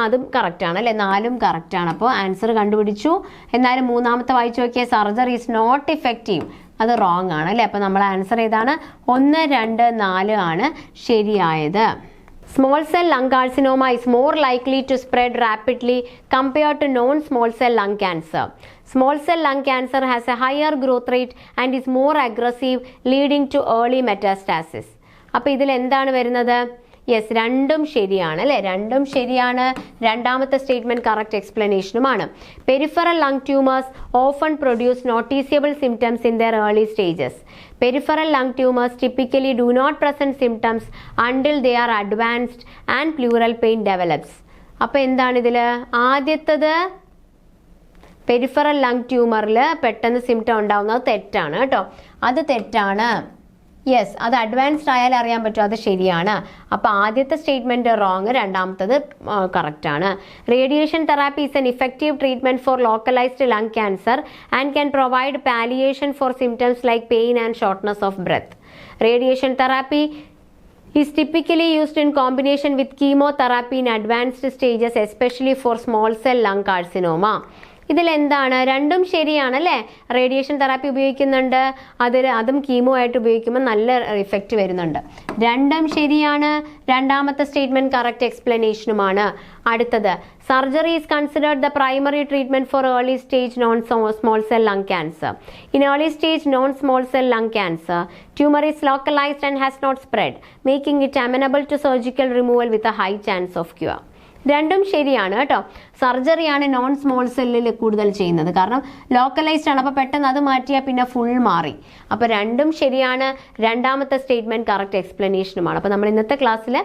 അതും കറക്റ്റ് ആണ് അല്ലേ? 4ഉം കറക്റ്റ് ആണ്. അപ്പോൾ ആൻസർ കണ്ടുപിടിച്ചു. എന്നാലും 3ാമത്തെ വായിച്ചു നോക്കിയാൽ സർജറി ഈസ് നോട്ട് ഇഫക്റ്റീവ്. അത് റോങ് ആണ് അല്ലേ? അപ്പോൾ നമ്മളെ ആൻസർ ഏതാണ്? 1, 2, 4 ആണ് ശരിയായത്. Small cell lung carcinoma is more likely to spread rapidly compared to non-small cell lung cancer. Small cell lung cancer has a higher growth rate and is more aggressive, leading to early metastasis. അപ്പോൾ ഇതിൽ എന്താണ് വരുന്നത്? Yes, 2ഉം ശരിയാണ് അല്ലേ? 2ഉം ശരിയാണ്. 2ാമത്തെ statement correct എക്സ്പ്ലനേഷനുമാണ്. Peripheral lung tumours often produce noticeable symptoms in their early stages. Peripheral lung tumors typically do not present symptoms until they are advanced and pleural pain develops. അപ്പോൾ എന്താണ് ഇതിൽ? ആദ്യത്തത് പെരിഫറൽ ലങ് ട്യൂമറിൽ പെട്ടെന്ന് symptom ഉണ്ടാവുന്നത് തെറ്റാണ് കേട്ടോ. അത് തെറ്റാണ്. യെസ്, അത് അഡ്വാൻസ്ഡ് ആയാലും അറിയാൻ പറ്റും. അത് ശരിയാണ്. അപ്പോൾ ആദ്യത്തെ സ്റ്റേറ്റ്മെന്റ് റോങ്, 2ാമത്തത് കറക്റ്റ് ആണ്. Radiation therapy is an effective treatment for localised lung cancer and can provide palliation for symptoms like pain and shortness of breath. Radiation therapy is typically used in combination with chemotherapy in advanced stages, especially for small cell lung carcinoma. ഇതിൽ എന്താണ്? 2ഉം ശരിയാണല്ലേ? Radiation therapy ഉപയോഗിക്കുന്നുണ്ട്. അതും chemo ആയിട്ട് ഉപയോഗിക്കുമ്പോൾ നല്ല effect വരുന്നുണ്ട്. 2ഉം ശരിയാണ്. 2ാമത്തെ സ്റ്റേറ്റ്മെന്റ് കറക്റ്റ് എക്സ്പ്ലനേഷനുമാണ്. അടുത്തത്, surgery is considered the primary treatment four early stage non small cell lung cancer. In early stage non small cell lung cancer, tumor is localized and has not spread, making it amenable to surgical removal with a high chance of cure. 2ഉം ശരിയാണ് കേട്ടോ. സർജറിയാണ് non small സെല്ലിൽ കൂടുതൽ ചെയ്യുന്നത്. കാരണം localised ആണ്. അപ്പോൾ പെട്ടെന്ന് അത് മാറ്റിയാൽ പിന്നെ ഫുൾ മാറി. അപ്പോൾ 2ഉം ശരിയാണ്. 2ാമത്തെ സ്റ്റേറ്റ്മെന്റ് കറക്റ്റ് എക്സ്പ്ലനേഷനുമാണ്. അപ്പോൾ നമ്മൾ ഇന്നത്തെ ക്ലാസ്സിൽ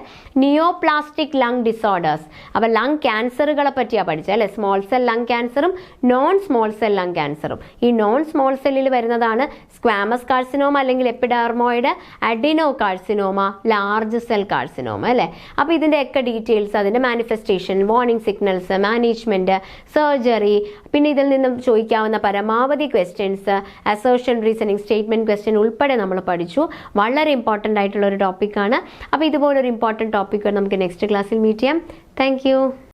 നിയോപ്ലാസ്റ്റിക് ലങ് ഡിസോർഡേഴ്സ്, അപ്പോൾ ലങ് ക്യാൻസറുകളെ പറ്റിയാണ് പഠിച്ചത് അല്ലേ? സ്മോൾ സെൽ ലങ് ക്യാൻസറും നോൺ സ്മോൾ സെൽ ലങ് ക്യാൻസറും. ഈ നോൺ സ്മോൾ സെല്ലിൽ വരുന്നതാണ് സ്ക്വാമസ് കാർസിനോമ അല്ലെങ്കിൽ epidermoid adeno carcinoma, large cell carcinoma അല്ലേ? അപ്പോൾ ഇതിൻ്റെയൊക്കെ ഡീറ്റെയിൽസ്, അതിൻ്റെ manifestation, warning signals, management, surgery, പിന്നെ ഇതിൽ നിന്നും ചോദിക്കാവുന്ന പരമാവധി questions, assertion, reasoning, statement question ഉൾപ്പെടെ നമ്മൾ പഠിച്ചു. വളരെ ഇമ്പോർട്ടൻ്റ് ആയിട്ടുള്ള ഒരു ടോപ്പിക്കാണ്. അപ്പോൾ ഇതുപോലൊരു ഇമ്പോർട്ടൻറ്റ് ടോപ്പിക്ക് നമുക്ക് നെക്സ്റ്റ് ക്ലാസ്സിൽ മീറ്റ് ചെയ്യാം. താങ്ക്